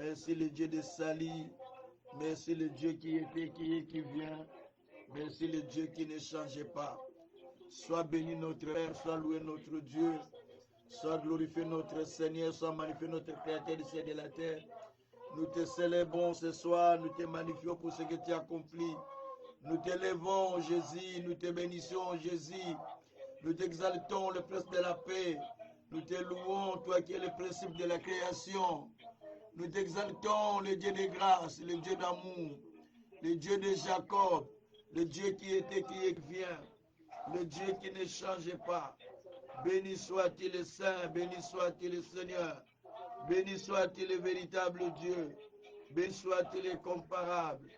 Merci le Dieu de Sali. Merci le Dieu qui était, qui est, qui vient. Merci le Dieu qui ne change pas. Sois béni notre Père, sois loué notre Dieu. Sois glorifié notre Seigneur, sois magnifié notre Créateur du ciel et de la terre. Nous te célébrons ce soir, nous te magnifions pour ce que tu as accompli. Nous t'élevons, Jésus, nous te bénissons, Jésus. Nous t'exaltons, le prince de la paix. Nous te louons, toi qui es le principe de la création. Nous t'exaltons, le Dieu de grâce, le Dieu d'amour, le Dieu de Jacob, le Dieu qui était, qui vient, le Dieu qui ne change pas. Béni soit-il le Saint, béni soit-il le Seigneur, béni soit-il le véritable Dieu, béni soit-il le comparable,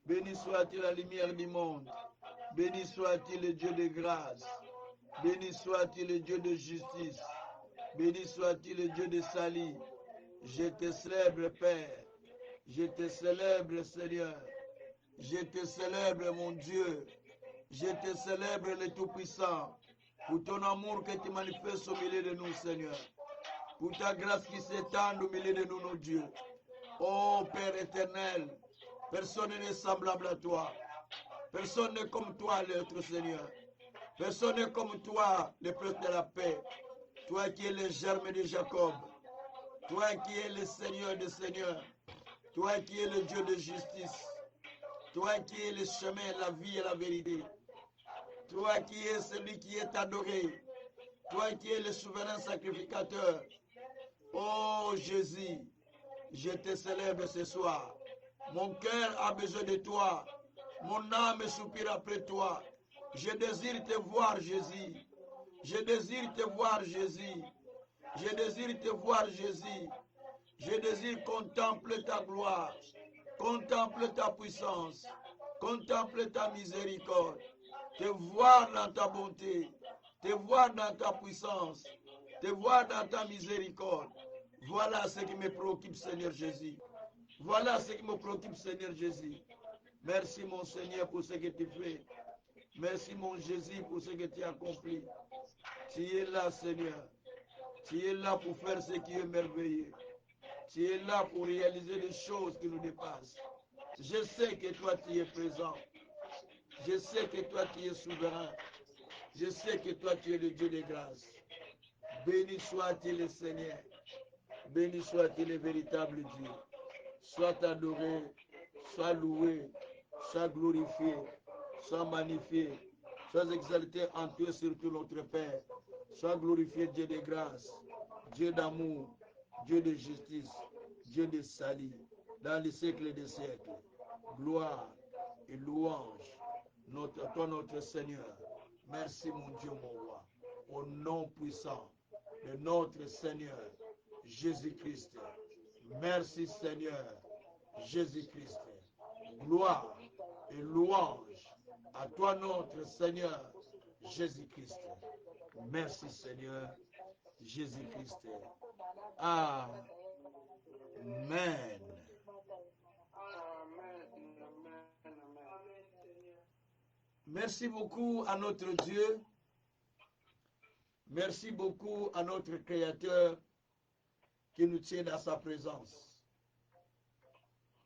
béni soit-il la lumière du monde, béni soit-il le Dieu de grâce, béni soit-il le Dieu de justice, béni soit-il le Dieu de salut. Je te célèbre, Père, je te célèbre, Seigneur, je te célèbre, mon Dieu, je te célèbre, le Tout-Puissant, pour ton amour que tu manifestes au milieu de nous, Seigneur, pour ta grâce qui s'étend au milieu de nous, nos dieux. Ô Père éternel, personne n'est semblable à toi, personne n'est comme toi, notre Seigneur, personne n'est comme toi, le prince de la paix, toi qui es le germe de Jacob, toi qui es le Seigneur des seigneurs, toi qui es le Dieu de justice, toi qui es le chemin, la vie et la vérité, toi qui es celui qui est adoré, toi qui es le souverain sacrificateur. Oh Jésus, je te célèbre ce soir. Mon cœur a besoin de toi. Mon âme soupire après toi. Je désire te voir, Jésus. Je désire te voir, Jésus. Je désire te voir, Jésus. Je désire contempler ta gloire, contempler ta puissance, contempler ta miséricorde, te voir dans ta bonté, te voir dans ta puissance, te voir dans ta miséricorde. Voilà ce qui me préoccupe, Seigneur Jésus. Voilà ce qui me préoccupe, Seigneur Jésus. Merci, mon Seigneur, pour ce que tu fais. Merci, mon Jésus, pour ce que tu as accompli. Tu es là, Seigneur. Tu es là pour faire ce qui est merveilleux. Tu es là pour réaliser des choses qui nous dépassent. Je sais que toi, tu es présent. Je sais que toi, tu es souverain. Je sais que toi, tu es le Dieu de grâce. Béni soit-il le Seigneur. Béni soit-il le véritable Dieu. Sois adoré, sois loué, sois glorifié, sois magnifié, sois exalté en toi, surtout notre Père. Sois glorifié, Dieu de grâce, Dieu d'amour, Dieu de justice, Dieu de salut, dans les siècles des siècles. Gloire et louange, toi, notre Seigneur. Merci, mon Dieu, mon roi, au nom puissant de notre Seigneur, Jésus-Christ. Merci, Seigneur, Jésus-Christ. Gloire et louange à toi, notre Seigneur, Jésus-Christ. Merci, Seigneur, Jésus-Christ. Amen. Merci beaucoup à notre Dieu. Merci beaucoup à notre Créateur qui nous tient dans sa présence,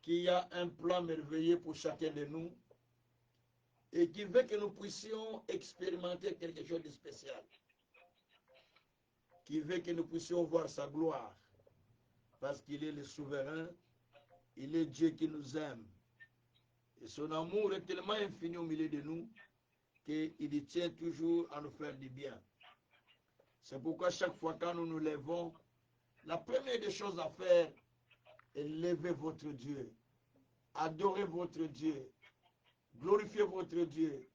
qui a un plan merveilleux pour chacun de nous et qui veut que nous puissions expérimenter quelque chose de spécial, qui veut que nous puissions voir sa gloire, parce qu'il est le souverain, il est Dieu qui nous aime. Et son amour est tellement infini au milieu de nous qu'il tient toujours à nous faire du bien. C'est pourquoi chaque fois quand nous nous levons, la première des choses à faire est lever votre Dieu, adorer votre Dieu, glorifier votre Dieu,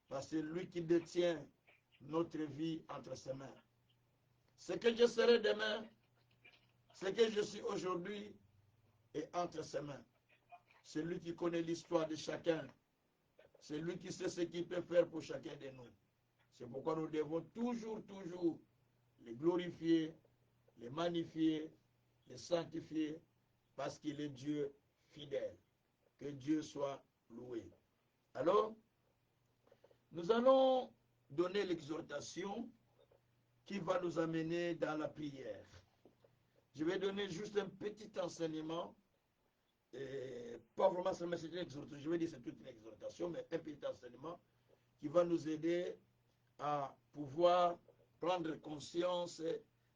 parce que c'est lui qui détient notre vie entre ses mains. Ce que je serai demain, ce que je suis aujourd'hui est entre ses mains. C'est lui qui connaît l'histoire de chacun. C'est lui qui sait ce qu'il peut faire pour chacun de nous. C'est pourquoi nous devons toujours les glorifier, les magnifier, les sanctifier, parce qu'il est Dieu fidèle. Que Dieu soit loué. Alors, nous allons donner l'exhortation qui va nous amener dans la prière. Je vais donner juste un petit enseignement. Et pas vraiment seulement c'est une exhortation, je vais dire c'est toute une exhortation, mais un petit enseignement qui va nous aider à pouvoir prendre conscience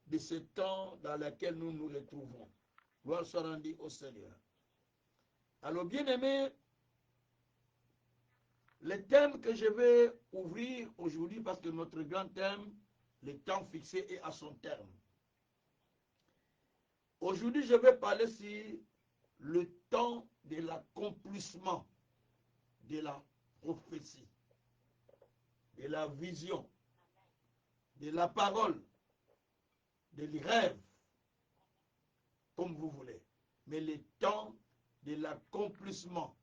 de ce temps dans lequel nous nous retrouvons. Gloire soit rendue au Seigneur. Alors, bien-aimés, le thème que je vais ouvrir aujourd'hui, parce que notre grand thème, le temps fixé, est à son terme. Aujourd'hui, je vais parler sur le temps de l'accomplissement de la prophétie, de la vision, de la parole, des rêves, comme vous voulez. Mais le temps de l'accomplissement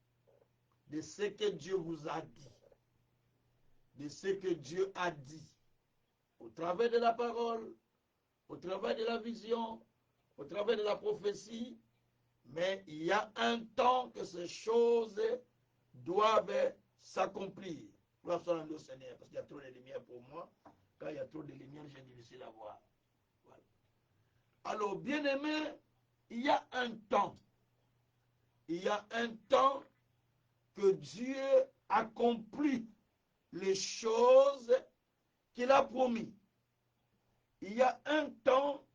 de ce que Dieu vous a dit, de ce que Dieu a dit, au travers de la parole, au travers de la vision, au travers de la prophétie. Mais il y a un temps que ces choses doivent s'accomplir. Gloire soit rendue au Seigneur, parce qu'il y a trop de lumière pour moi. Quand il y a trop de lumière, j'ai difficile à voir. Voilà. Alors, bien aimé, il y a un temps. Il y a un temps que Dieu accomplit les choses qu'il a promis. Il y a un temps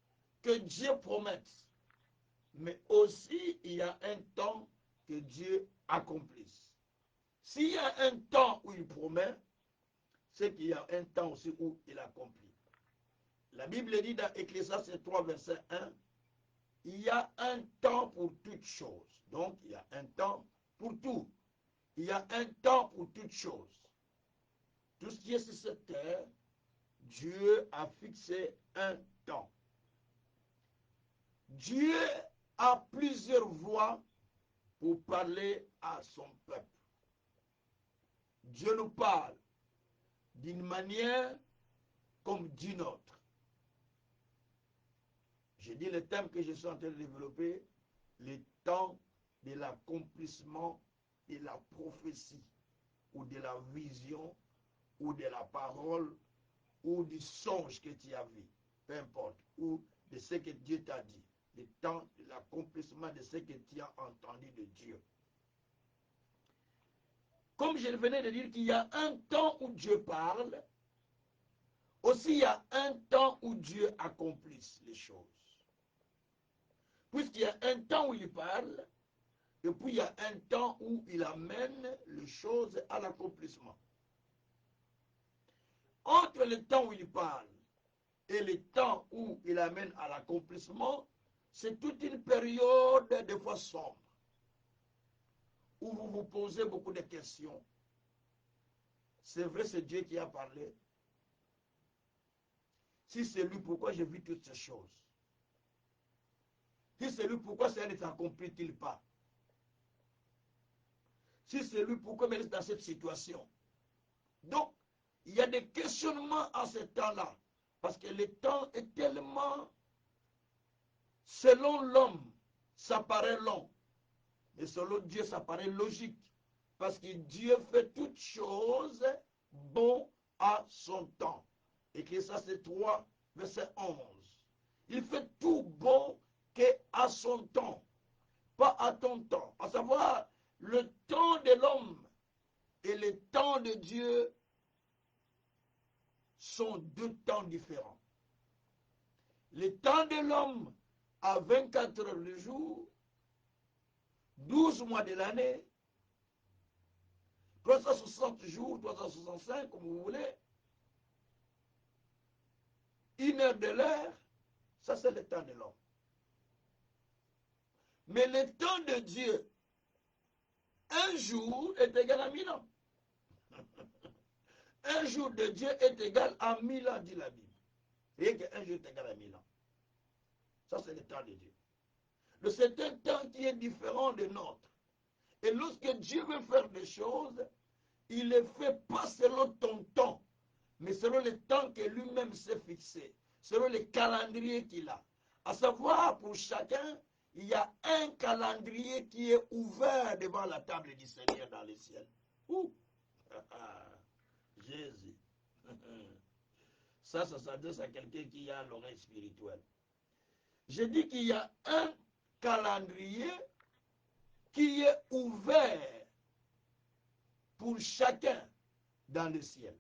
que Dieu promette. Mais aussi, il y a un temps que Dieu accomplisse. S'il y a un temps où il promet, c'est qu'il y a un temps aussi où il accomplit. La Bible dit dans Ecclésiaste 3, verset 1, il y a un temps pour toutes choses. Donc, il y a un temps pour tout. Il y a un temps pour toutes choses. Tout ce qui est sur cette terre, Dieu a fixé un temps. Dieu a plusieurs voies pour parler à son peuple. Dieu nous parle d'une manière comme d'une autre. J'ai dit le thème que je suis en train de développer, le temps de l'accomplissement de la prophétie, ou de la vision, ou de la parole, ou du songe que tu as vu, peu importe, ou de ce que Dieu t'a dit, le temps de l'accomplissement de ce que tu as entendu de Dieu. Comme je venais de dire qu'il y a un temps où Dieu parle, aussi il y a un temps où Dieu accomplisse les choses. Puisqu'il y a un temps où il parle, et puis il y a un temps où il amène les choses à l'accomplissement. Entre le temps où il parle et le temps où il amène à l'accomplissement, c'est toute une période de fois sombre, où vous vous posez beaucoup de questions. C'est vrai, c'est Dieu qui a parlé. Si c'est lui, pourquoi je vis toutes ces choses? Si c'est lui, pourquoi ça ne s'accomplit-il pas? Si c'est lui, pourquoi me laisse dans cette situation? Donc, il y a des questionnements en ce temps-là. Parce que le temps est tellement, selon l'homme, ça paraît long. Mais selon Dieu, ça paraît logique. Parce que Dieu fait toutes choses bon à son temps. Ecclésiaste 3, verset 11. Il fait tout bon qu'à son temps, pas à ton temps. À savoir, le temps de l'homme et le temps de Dieu sont deux temps différents. Le temps de l'homme a 24 heures de jour, 12 mois de l'année, 360 jours, 365, comme vous voulez, 1 heure de l'heure, ça c'est le temps de l'homme. Mais le temps de Dieu, un jour est égal à 1000 ans. Un jour de Dieu est égal à 1000 ans, dit la Bible. Rien qu'un jour est égal à 1000 ans. Ça, c'est le temps de Dieu. C'est un temps qui est différent de notre. Et lorsque Dieu veut faire des choses, il ne les fait pas selon ton temps, mais selon le temps que lui-même s'est fixé, selon le calendrier qu'il a. À savoir, pour chacun, il y a un calendrier qui est ouvert devant la table du Seigneur dans le ciel. Ouh! Jésus. Ça s'adresse à quelqu'un qui a l'oreille spirituelle. Je dis qu'il y a un calendrier qui est ouvert pour chacun dans le ciel.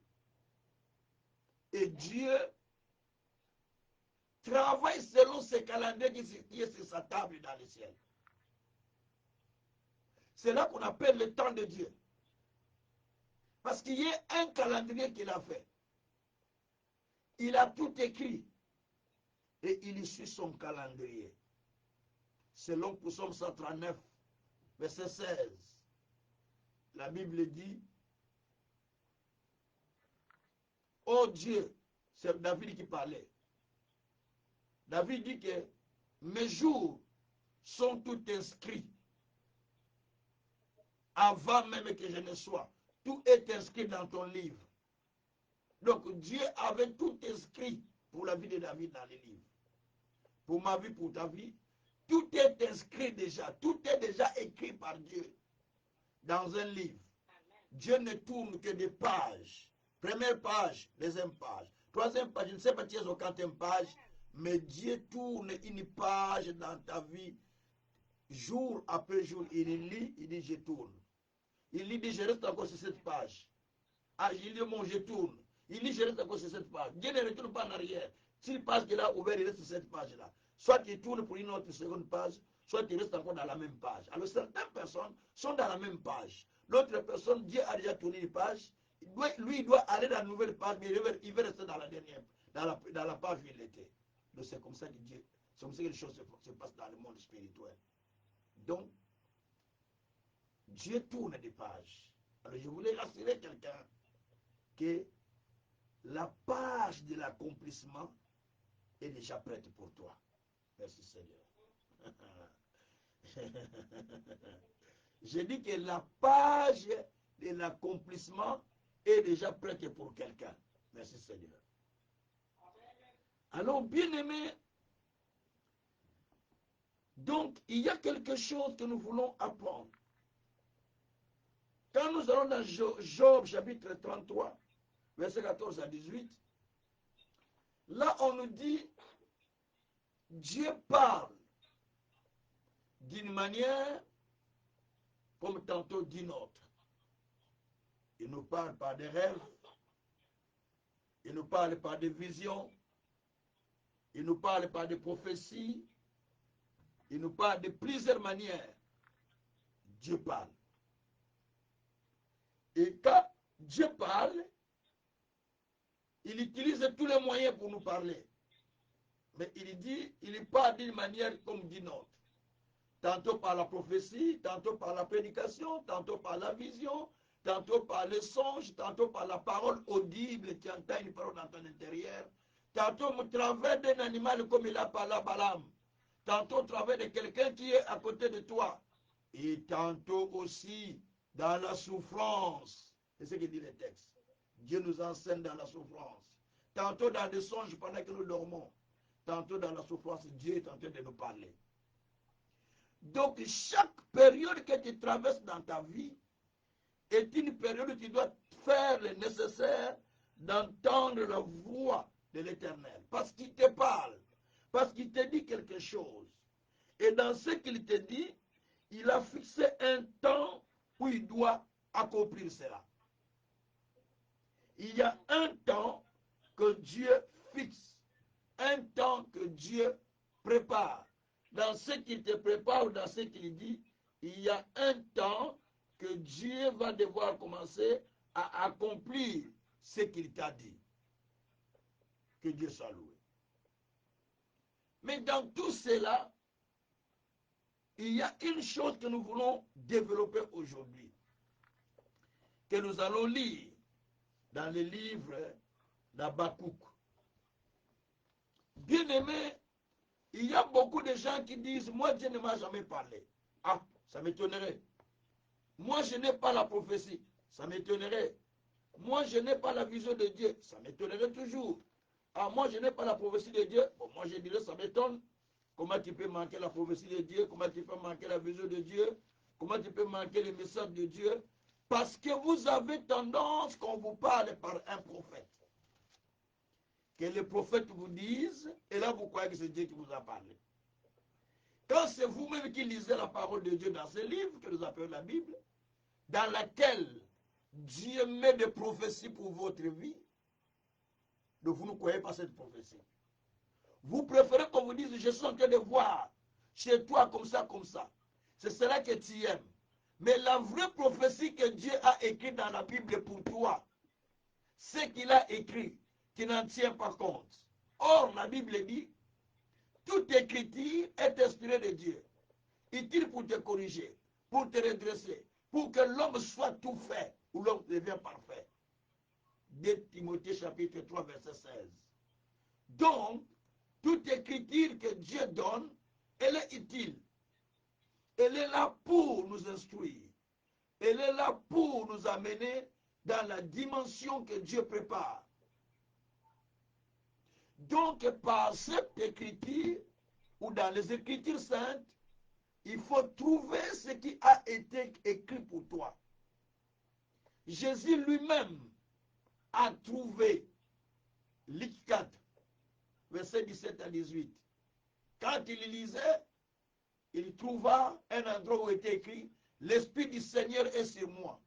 Et Dieu travaille selon ce calendrier qui est sur sa table dans le ciel. C'est là qu'on appelle le temps de Dieu. Parce qu'il y a un calendrier qu'il a fait. Il a tout écrit. Et il suit son calendrier. Selon Psaume 139, verset 16. La Bible dit, oh Dieu, c'est David qui parlait. David dit que mes jours sont tous inscrits avant même que je ne sois. Tout est inscrit dans ton livre. Donc Dieu avait tout inscrit pour la vie de David dans les livres. Pour ma vie, pour ta vie, tout est inscrit déjà. Tout est déjà écrit par Dieu dans un livre. Dieu ne tourne que des pages. Première page, deuxième page. Troisième page, je ne sais pas si c'est au quatrième page, mais Dieu tourne une page dans ta vie. Jour après jour, il lit, il dit je tourne. Il dit je reste encore sur cette page. Ah, il dit bon, je tourne. Il dit je reste encore sur cette page. Dieu ne retourne pas en arrière. S'il passe qu'il a ouvert, il reste sur cette page-là. Soit il tourne pour une autre seconde page, soit il reste encore dans la même page. Alors certaines personnes sont dans la même page. L'autre personne, Dieu a déjà tourné une page. Lui, il doit aller dans la nouvelle page, mais il veut rester dans la dernière, dans la page où il était. Donc c'est comme ça que Dieu, c'est comme ça que les choses se passent dans le monde spirituel. Donc, Dieu tourne des pages. Alors je voulais rassurer quelqu'un que la page de l'accomplissement est déjà prête pour toi. Merci Seigneur. Je dis que la page de l'accomplissement est déjà prête pour quelqu'un. Merci Seigneur. Alors, bien-aimés, donc il y a quelque chose que nous voulons apprendre. Quand nous allons dans Job chapitre 33, verset 14 à 18, là on nous dit, Dieu parle d'une manière comme tantôt d'une autre. Il nous parle par des rêves, il nous parle par des visions, il nous parle par des prophéties, il nous parle de plusieurs manières. Dieu parle. Et quand Dieu parle, il utilise tous les moyens pour nous parler. Mais il dit, il parle d'une manière comme d'une autre. Tantôt par la prophétie, tantôt par la prédication, tantôt par la vision, tantôt par le songe, tantôt par la parole audible qui entend une parole dans ton intérieur, tantôt au travers d'un animal comme il a parlé à Balaam, tantôt au travers de quelqu'un qui est à côté de toi, et tantôt aussi dans la souffrance. C'est ce que dit le texte. Dieu nous enseigne dans la souffrance. Tantôt dans des songes pendant que nous dormons, tantôt dans la souffrance, Dieu est en train de nous parler. Donc chaque période que tu traverses dans ta vie est une période où tu dois faire le nécessaire d'entendre la voix de l'Éternel. Parce qu'il te parle, parce qu'il te dit quelque chose. Et dans ce qu'il te dit, il a fixé un temps où il doit accomplir cela. Il y a un temps que Dieu fixe, un temps que Dieu prépare. Dans ce qu'il te prépare ou dans ce qu'il dit, il y a un temps que Dieu va devoir commencer à accomplir ce qu'il t'a dit. Que Dieu soit loué. Mais dans tout cela, il y a une chose que nous voulons développer aujourd'hui, que nous allons lire dans le livre d'Habakkuk. Bien aimé, il y a beaucoup de gens qui disent, moi Dieu ne m'a jamais parlé. Ah, ça m'étonnerait. Moi je n'ai pas la prophétie, ça m'étonnerait. Moi je n'ai pas la vision de Dieu, ça m'étonnerait toujours. Ah, moi je n'ai pas la prophétie de Dieu, bon, moi je dirais ça m'étonne. Comment tu peux manquer la prophétie de Dieu? Comment tu peux manquer la vision de Dieu? Comment tu peux manquer le message de Dieu? Parce que vous avez tendance qu'on vous parle par un prophète. Que le prophète vous dise, et là vous croyez que c'est Dieu qui vous a parlé. Quand c'est vous-même qui lisez la parole de Dieu dans ce livre que nous appelons la Bible, dans laquelle Dieu met des prophéties pour votre vie, donc vous ne croyez pas cette prophétie. Vous préférez qu'on vous dise, je suis en train de voir chez toi comme ça, comme ça. C'est cela que tu aimes. Mais la vraie prophétie que Dieu a écrite dans la Bible pour toi, ce qu'il a écrit, tu n'en tiens pas compte. Or, la Bible dit, toute écriture est inspirée de Dieu, utile pour te corriger, pour te redresser, pour que l'homme soit tout fait, ou l'homme devient parfait. 2 Timothée chapitre 3, verset 16. Donc, toute écriture que Dieu donne, elle est utile. Elle est là pour nous instruire. Elle est là pour nous amener dans la dimension que Dieu prépare. Donc, par cette écriture, ou dans les Écritures saintes, il faut trouver ce qui a été écrit pour toi. Jésus lui-même a trouvé, Luc 4, verset 17 à 18. Quand il lisait, il trouva un endroit où était écrit, l'Esprit du Seigneur est sur moi.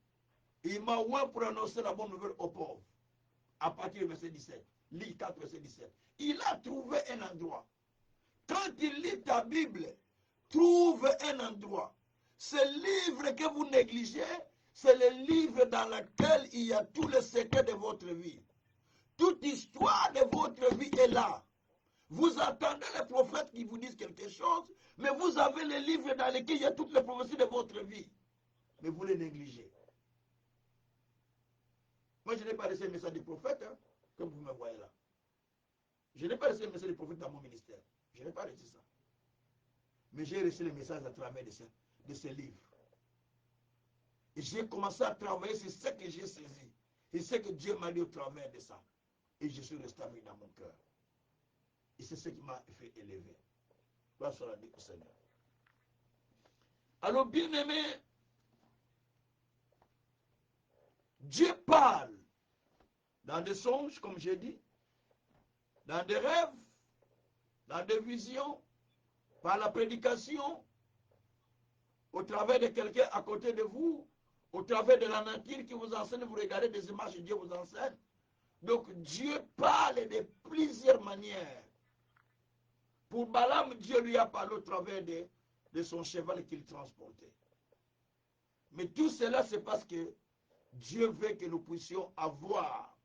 Il m'a oint pour annoncer la bonne nouvelle aux pauvres. À partir du verset 17. Luc 4, verset 17. Il a trouvé un endroit. Quand il lit ta Bible, trouve un endroit. Ce livre que vous négligez, c'est le livre dans lequel il y a tous les secrets de votre vie. Toute histoire de votre vie est là. Vous attendez les prophètes qui vous disent quelque chose, mais vous avez les livres dans lesquels il y a toutes les prophéties de votre vie. Mais vous les négligez. Moi, je n'ai pas laissé le message du prophète, hein, comme vous me voyez là. Je n'ai pas laissé le message du prophète dans mon ministère. Je n'ai pas reçu ça. Mais j'ai reçu le message à travers de ces livres. Et j'ai commencé à travailler sur ce que j'ai saisi. Et ce que Dieu m'a dit au travers de ça. Et je suis resté avec dans mon cœur. Et c'est ce qui m'a fait élever. Gloire soit la vie au Seigneur. Alors, bien aimé, Dieu parle dans des songes, comme j'ai dit, dans des rêves, dans des visions, par la prédication, au travers de quelqu'un à côté de vous, au travers de la nature qui vous enseigne, vous regardez des images et Dieu vous enseigne. Donc Dieu parle de plusieurs manières. Pour Balaam, Dieu lui a parlé au travers de son cheval qu'il transportait. Mais tout cela, c'est parce que Dieu veut que nous puissions avoir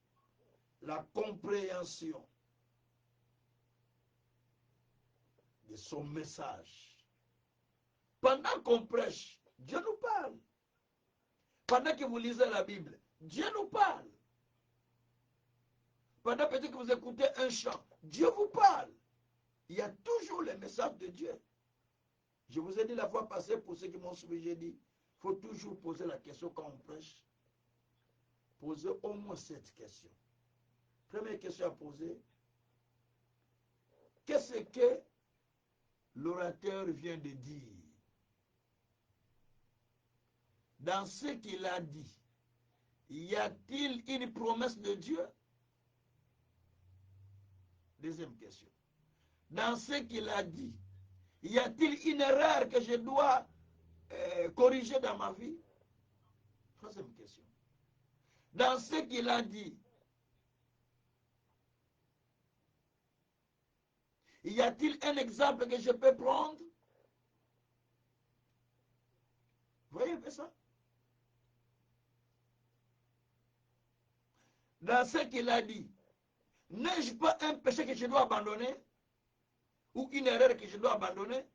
la compréhension de son message. Pendant qu'on prêche, Dieu nous parle. Pendant que vous lisez la Bible, Dieu nous parle. Pendant peut-être que vous écoutez un chant, Dieu vous parle. Il y a toujours le message de Dieu. Je vous ai dit la fois passée, pour ceux qui m'ont suivi, j'ai dit, il faut toujours poser la question quand on prêche. Posez au moins cette question. Première question à poser. Qu'est-ce que l'orateur vient de dire? Dans ce qu'il a dit, y a-t-il une promesse de Dieu? Deuxième question. Dans ce qu'il a dit, y a-t-il une erreur que je dois corriger dans ma vie? Troisième question. Dans ce qu'il a dit, y a-t-il un exemple que je peux prendre? Voyez un peu ça? Dans ce qu'il a dit, n'ai-je pas un péché que je dois abandonner? Ou une erreur que je dois abandonner?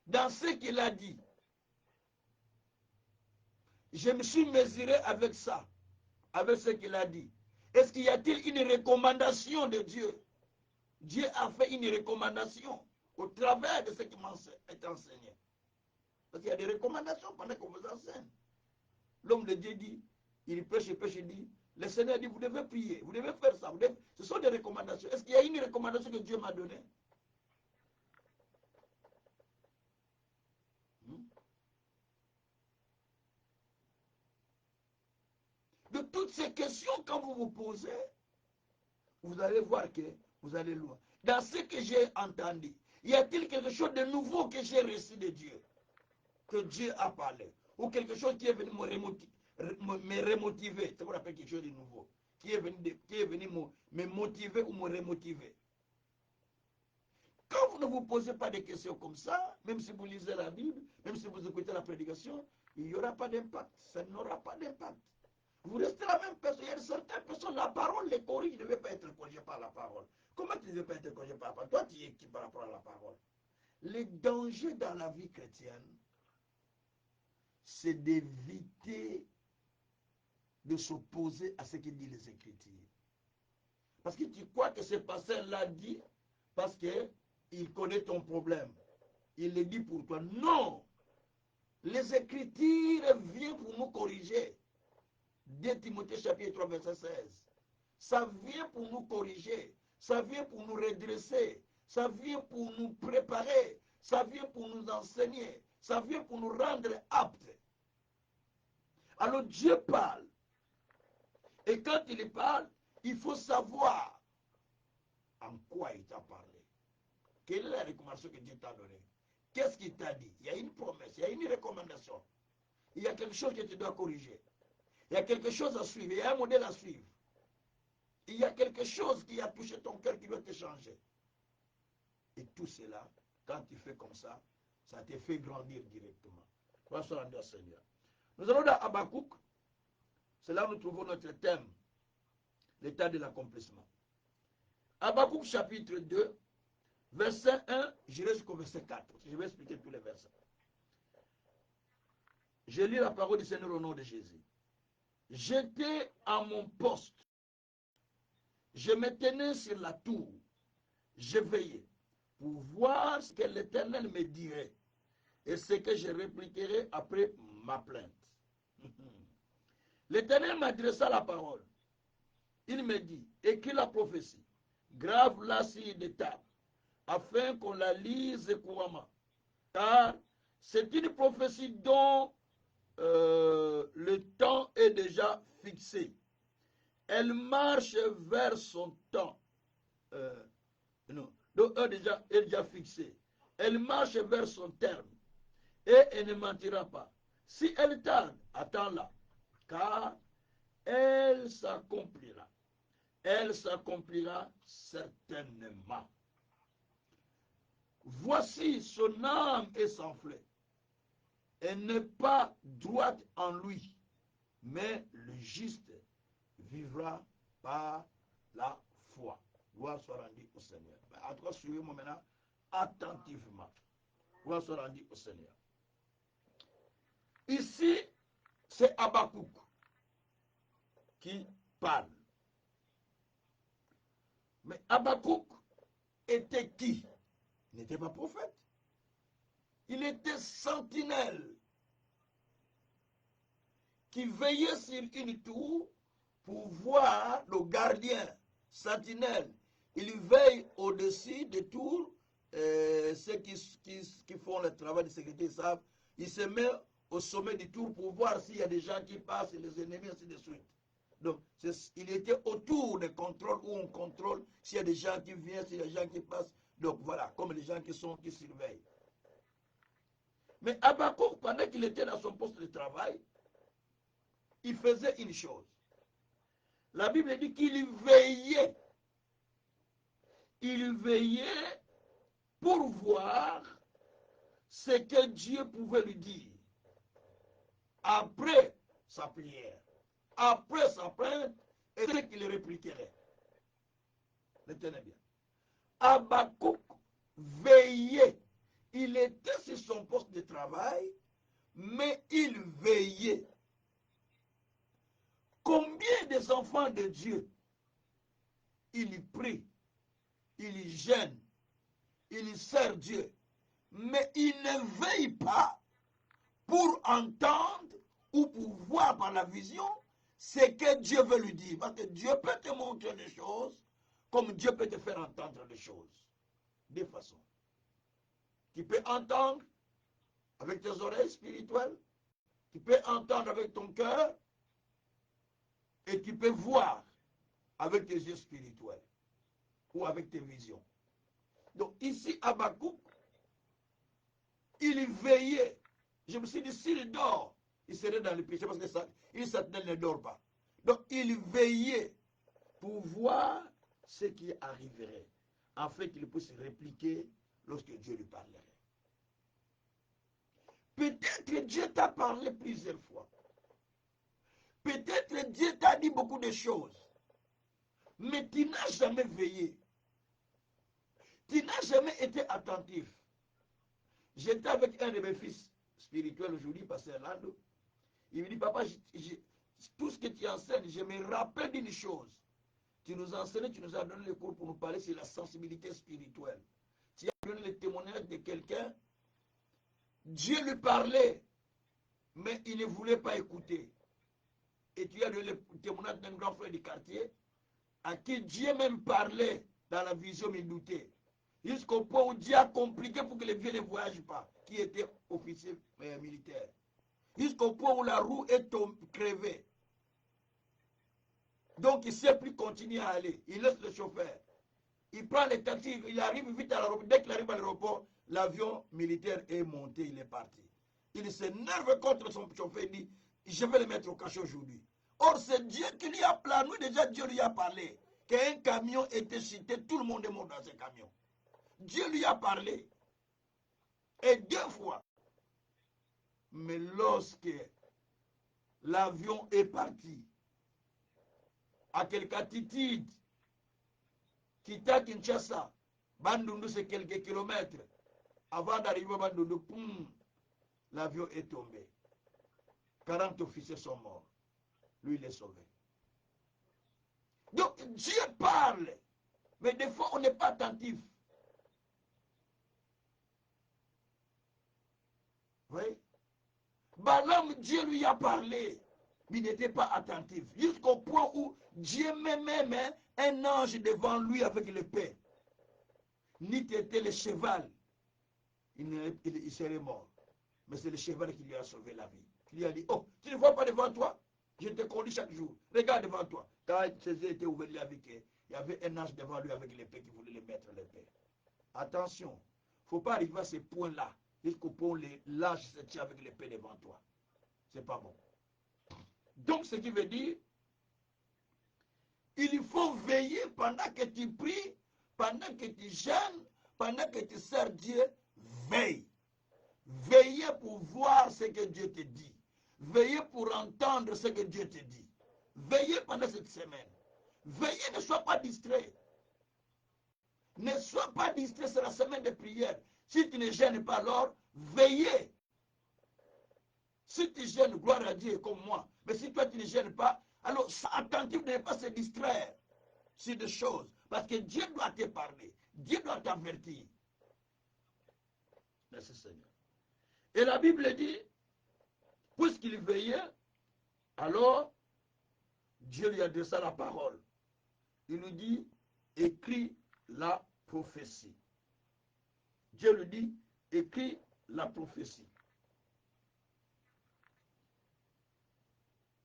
Dans ce qu'il a dit, je me suis mesuré avec ça, avec ce qu'il a dit. Est-ce qu'il y a-t-il une recommandation de Dieu? Dieu a fait une recommandation au travers de ce qui m'a été enseigné. Parce qu'il y a des recommandations pendant qu'on vous enseigne. L'homme de Dieu dit, il prêche, il dit, le Seigneur dit, vous devez prier, vous devez faire ça. Ce sont des recommandations. Est-ce qu'il y a une recommandation que Dieu m'a donnée? que toutes ces questions, quand vous vous posez, vous allez voir que vous allez loin. Dans ce que j'ai entendu, y a-t-il quelque chose de nouveau que j'ai reçu de Dieu, que Dieu a parlé, ou quelque chose qui est venu me remotiver, c'est ce qu'on appelle quelque chose de nouveau, qui est venu me motiver ou me remotiver. Quand vous ne vous posez pas des questions comme ça, même si vous lisez la Bible, même si vous écoutez la prédication, il n'y aura pas d'impact. Ça n'aura pas d'impact. Vous restez la même personne. Il y a certaines personnes, la parole les corrige, ne veut pas être corrigé par la parole. Comment tu ne veux pas être corrigé par la parole? Toi, tu es qui par rapport à la parole? Les dangers dans la vie chrétienne, c'est d'éviter de s'opposer à ce que disent les Écritures. Parce que tu crois que ce pasteur-là dit parce qu'il connaît ton problème. Il le dit pour toi. Non! Les Écritures viennent pour nous corriger. 2 Timothée chapitre 3, verset 16. Ça vient pour nous corriger. Ça vient pour nous redresser. Ça vient pour nous préparer. Ça vient pour nous enseigner. Ça vient pour nous rendre aptes. Alors Dieu parle. Et quand il parle, il faut savoir en quoi il t'a parlé. Quelle est la recommandation que Dieu t'a donnée? Qu'est-ce qu'il t'a dit? Il y a une promesse, il y a une recommandation. Il y a quelque chose que tu dois corriger. Il y a quelque chose à suivre, il y a un modèle à suivre. Il y a quelque chose qui a touché ton cœur qui doit te changer. Et tout cela, quand tu fais comme ça, ça te fait grandir directement. Gloire soit rendue au Seigneur. Nous allons dans Habakkuk. C'est là où nous trouvons notre thème, l'état de l'accomplissement. Habakkuk chapitre 2, verset 1, j'irai jusqu'au verset 4. Je vais expliquer tous les versets. Je lis la parole du Seigneur au nom de Jésus. J'étais à mon poste. Je me tenais sur la tour. Je veillais pour voir ce que l'Éternel me dirait et ce que je répliquerai après ma plainte. L'Éternel m'adressa la parole. Il me dit, écris la prophétie, grave-la sur des tables, afin qu'on la lise couramment. Car c'est une prophétie dont le temps est déjà fixé. Elle marche vers son temps. Donc, est déjà fixé. Elle marche vers son terme. Et elle ne mentira pas. Si elle tarde, attends-la. Car elle s'accomplira. Elle s'accomplira certainement. Voici, son âme est s'enflée. Elle n'est pas droite en lui, mais le juste vivra par la foi. Gloire soit rendue au Seigneur. En tout cas, suivez-moi maintenant attentivement. Gloire soit rendue au Seigneur. Ici, c'est Habakkuk qui parle. Mais Habakkuk était qui? Il n'était pas prophète. Il était sentinelle qui veillait sur une tour pour voir le gardien, sentinelle. Il veille au-dessus des tours. Ceux qui font le travail de sécurité savent. Il se met au sommet du tour pour voir s'il y a des gens qui passent et les ennemis, ainsi de suite. Donc, il était autour des contrôles où on contrôle s'il y a des gens qui viennent, s'il y a des gens qui passent. Donc voilà, comme les gens qui surveillent. Mais Habakkuk, pendant qu'il était dans son poste de travail, il faisait une chose. La Bible dit qu'il veillait. Il veillait pour voir ce que Dieu pouvait lui dire. Après sa prière, après sa plainte, et ce qu'il répliquerait. Retenez bien. Habakkuk veillait. Il était sur son poste de travail, mais il veillait. Combien des enfants de Dieu, ils prient, ils gênent, ils servent Dieu, mais ils ne veillent pas pour entendre ou pour voir par la vision ce que Dieu veut lui dire. Parce que Dieu peut te montrer des choses comme Dieu peut te faire entendre des choses. De façon. Tu peux entendre avec tes oreilles spirituelles, tu peux entendre avec ton cœur, Et tu peux voir avec tes yeux spirituels ou avec tes visions. Donc ici, Habakkuk, il veillait. Je me suis dit, s'il dort, il serait dans le péché parce que Satan ne dort pas. Donc il veillait pour voir ce qui arriverait, afin qu'il puisse répliquer lorsque Dieu lui parlerait. Peut-être Dieu t'a parlé plusieurs fois. Peut-être Dieu t'a dit beaucoup de choses. Mais tu n'as jamais veillé. Tu n'as jamais été attentif. J'étais avec un de mes fils spirituels aujourd'hui, pasteur Lando. Il me dit, papa, tout ce que tu enseignes, je me rappelle d'une chose. Tu nous enseignes, tu nous as donné le cours pour nous parler sur la sensibilité spirituelle. Tu as donné le témoignage de quelqu'un. Dieu lui parlait, mais il ne voulait pas écouter. Et tu as donné le témoignage d'un grand frère du quartier, à qui Dieu même parlait dans la vision, mais il doutait. Jusqu'au point où Dieu a compliqué pour que les vieux ne voyagent pas, qui était officier militaire. Jusqu'au point où la roue est crevée. Donc il ne sait plus continuer à aller. Il laisse le chauffeur. Il prend les taxis, il arrive vite à l'aéroport. Dès qu'il arrive à l'aéroport, l'avion militaire est monté, il est parti. Il s'énerve contre son chauffeur, il dit, je vais le mettre au cachot aujourd'hui. Or, c'est Dieu qui lui a parlé. Déjà, Dieu lui a parlé. Qu'un camion était cité, tout le monde est mort dans ce camion. Dieu lui a parlé. Et 2 fois. Mais lorsque l'avion est parti, à quelque altitude, quitta Kinshasa, Bandundu c'est quelques kilomètres, avant d'arriver à Bandundu, l'avion est tombé. 40 officiers sont morts. Lui, il est sauvé. Donc, Dieu parle. Mais des fois, on n'est pas attentif. Oui. Balaam, Dieu lui a parlé. Mais il n'était pas attentif. Jusqu'au point où Dieu même un ange devant lui avec l'épée. Ni était le cheval. Il serait mort. Mais c'est le cheval qui lui a sauvé la vie. Il lui a dit, oh, tu ne vois pas devant toi? Je te conduis chaque jour. Regarde devant toi. Quand ses yeux étaient ouverts, il y avait un ange devant lui avec l'épée qui voulait le mettre l'épée. Attention, il ne faut pas arriver à ce point-là, jusqu'au point où l'ange se tient avec l'épée devant toi. Ce n'est pas bon. Donc, ce qui veut dire, il faut veiller pendant que tu pries, pendant que tu jeûnes, pendant que tu sers Dieu, veille. Veillez pour voir ce que Dieu te dit. Veillez pour entendre ce que Dieu te dit. Veillez pendant cette semaine. Veillez, ne sois pas distrait. Ne sois pas distrait, c'est la semaine de prière. Si tu ne gênes pas alors, veillez. Si tu gênes, gloire à Dieu comme moi. Mais si toi tu ne gênes pas, alors sois attentif de ne pas se distraire sur des choses. Parce que Dieu doit te parler. Dieu doit t'avertir. Merci Seigneur. Et la Bible dit, puisqu'il veillait, alors Dieu lui adressa la parole. Il lui dit, écris la prophétie. Dieu lui dit, écris la prophétie.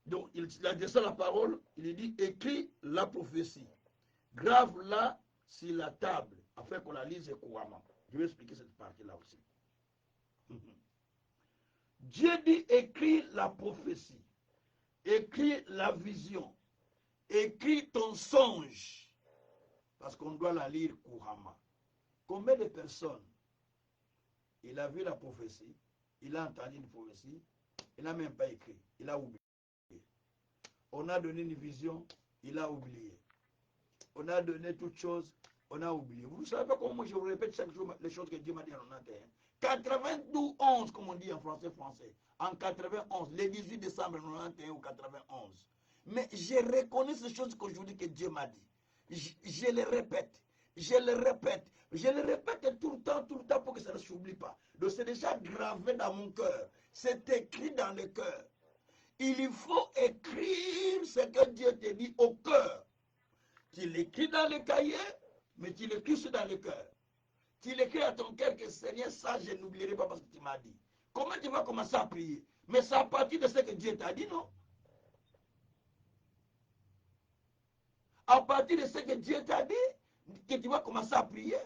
Donc, il adressa la parole, il lui dit, écris la prophétie. Grave-la sur la table, afin qu'on la lise couramment. Je vais expliquer cette partie-là aussi. Dieu dit, écris la prophétie, écris la vision, écris ton songe, parce qu'on doit la lire couramment. Combien de personnes, il a vu la prophétie, il a entendu une prophétie, il n'a même pas écrit, il a oublié. On a donné une vision, il a oublié. On a donné toutes choses, on a oublié. Vous ne savez pas comment moi je vous répète chaque jour les choses que Dieu m'a dit en 91. 92-11, comme on dit en français. En 91, le 18 décembre 91 ou 91. Mais je reconnais ces choses qu'aujourd'hui que Dieu m'a dit. Je les répète. Je le répète tout le temps pour que ça ne s'oublie pas. Donc c'est déjà gravé dans mon cœur. C'est écrit dans le cœur. Il faut écrire ce que Dieu te dit au cœur. Tu l'écris dans le cahier, mais tu l'écris aussi dans le cœur. Tu l'écris à ton cœur que Seigneur, ça je n'oublierai pas parce que tu m'as dit. Comment tu vas commencer à prier? Mais c'est à partir de ce que Dieu t'a dit, non? à partir de ce que Dieu t'a dit, que tu vas commencer à prier.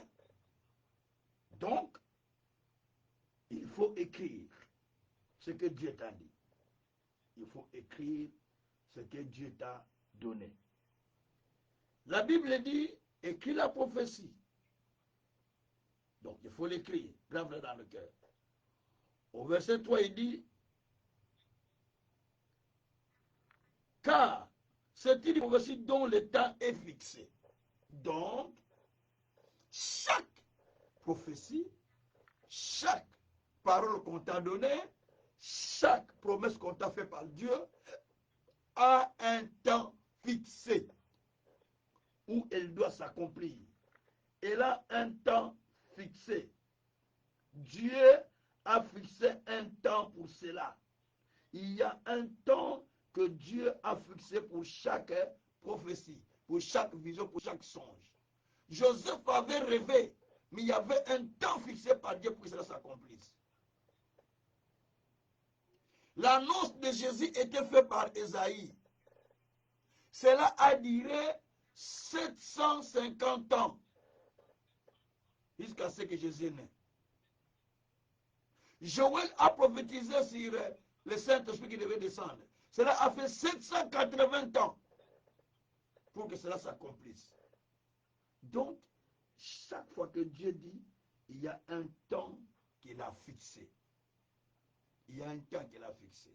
Donc, il faut écrire ce que Dieu t'a dit. Il faut écrire ce que Dieu t'a donné. La Bible dit, écris la prophétie. Donc, il faut l'écrire, grave-le dans le cœur. Au verset 3, il dit, car c'est une prophétie dont le temps est fixé. Donc, chaque prophétie, chaque parole qu'on t'a donnée, chaque promesse qu'on t'a faite par Dieu a un temps fixé où elle doit s'accomplir. Elle a un temps fixé. Dieu a fixé un temps pour cela. Il y a un temps que Dieu a fixé pour chaque prophétie, pour chaque vision, pour chaque songe. Joseph avait rêvé, mais il y avait un temps fixé par Dieu pour que cela s'accomplisse. L'annonce de Jésus était faite par Ésaïe. Cela a duré 750 ans jusqu'à ce que Jésus est né. Joël a prophétisé sur le Saint-Esprit qui devait descendre. Cela a fait 780 ans pour que cela s'accomplisse. Donc, chaque fois que Dieu dit, il y a un temps qu'il a fixé. Il y a un temps qu'il a fixé.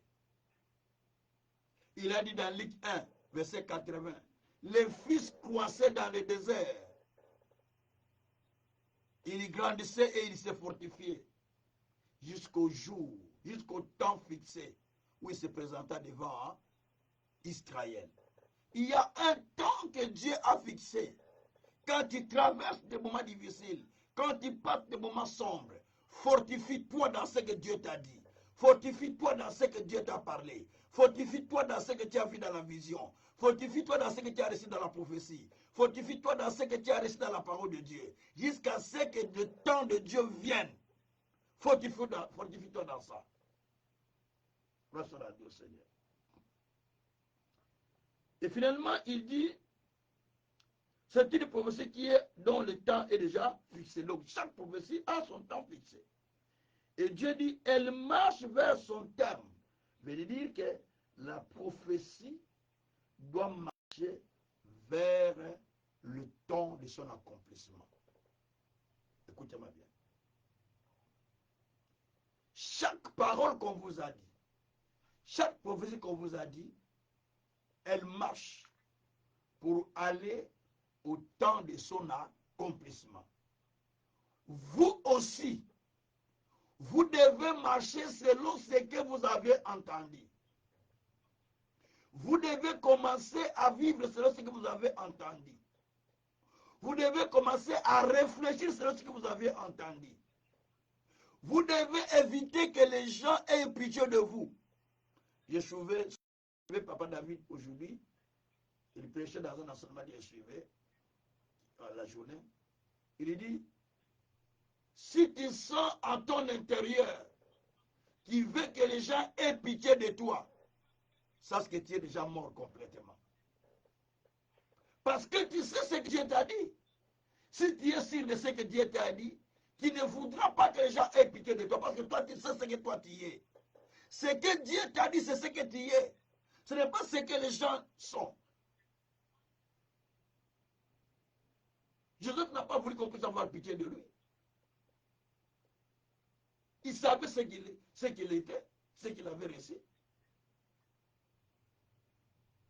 Il a dit dans Luc 1, verset 80, les fils croissaient dans le désert. Il grandissait et il se fortifiait jusqu'au jour, jusqu'au temps fixé où il se présenta devant Israël. Il y a un temps que Dieu a fixé. Quand tu traverses des moments difficiles, quand tu passes des moments sombres, fortifie-toi dans ce que Dieu t'a dit. Fortifie-toi dans ce que Dieu t'a parlé. Fortifie-toi dans ce que tu as vu dans la vision. Fortifie-toi dans ce que tu as reçu dans la prophétie. Fortifie-toi dans ce que tu as reçu dans la parole de Dieu. Jusqu'à ce que le temps de Dieu vienne. Fortifie-toi dans ça. Grâce à Dieu, Seigneur. Et finalement, il dit, c'est une prophétie dont le temps est déjà fixé. Donc, chaque prophétie a son temps fixé. Et Dieu dit, elle marche vers son terme. Ça veut dire que la prophétie doit marcher vers le temps de son accomplissement. Écoutez-moi bien. Chaque parole qu'on vous a dit, chaque prophétie qu'on vous a dit, elle marche pour aller au temps de son accomplissement. Vous aussi, vous devez marcher selon ce que vous avez entendu. Vous devez commencer à vivre selon ce que vous avez entendu. Vous devez commencer à réfléchir selon ce que vous avez entendu. Vous devez éviter que les gens aient pitié de vous. J'ai suivi Papa David aujourd'hui. Il prêchait dans un enseignement qu'il suivait la journée. Il dit, si tu sens en ton intérieur qui veut que les gens aient pitié de toi, sache que tu es déjà mort complètement. Parce que tu sais ce que Dieu t'a dit. Si tu es sûr de ce que Dieu t'a dit, tu ne voudras pas que les gens aient pitié de toi, parce que toi, tu sais ce que toi tu es. Ce que Dieu t'a dit, c'est ce que tu es. Ce n'est pas ce que les gens sont. Joseph n'a pas voulu qu'on puisse avoir pitié de lui. Il savait ce qu'il était, ce qu'il avait reçu.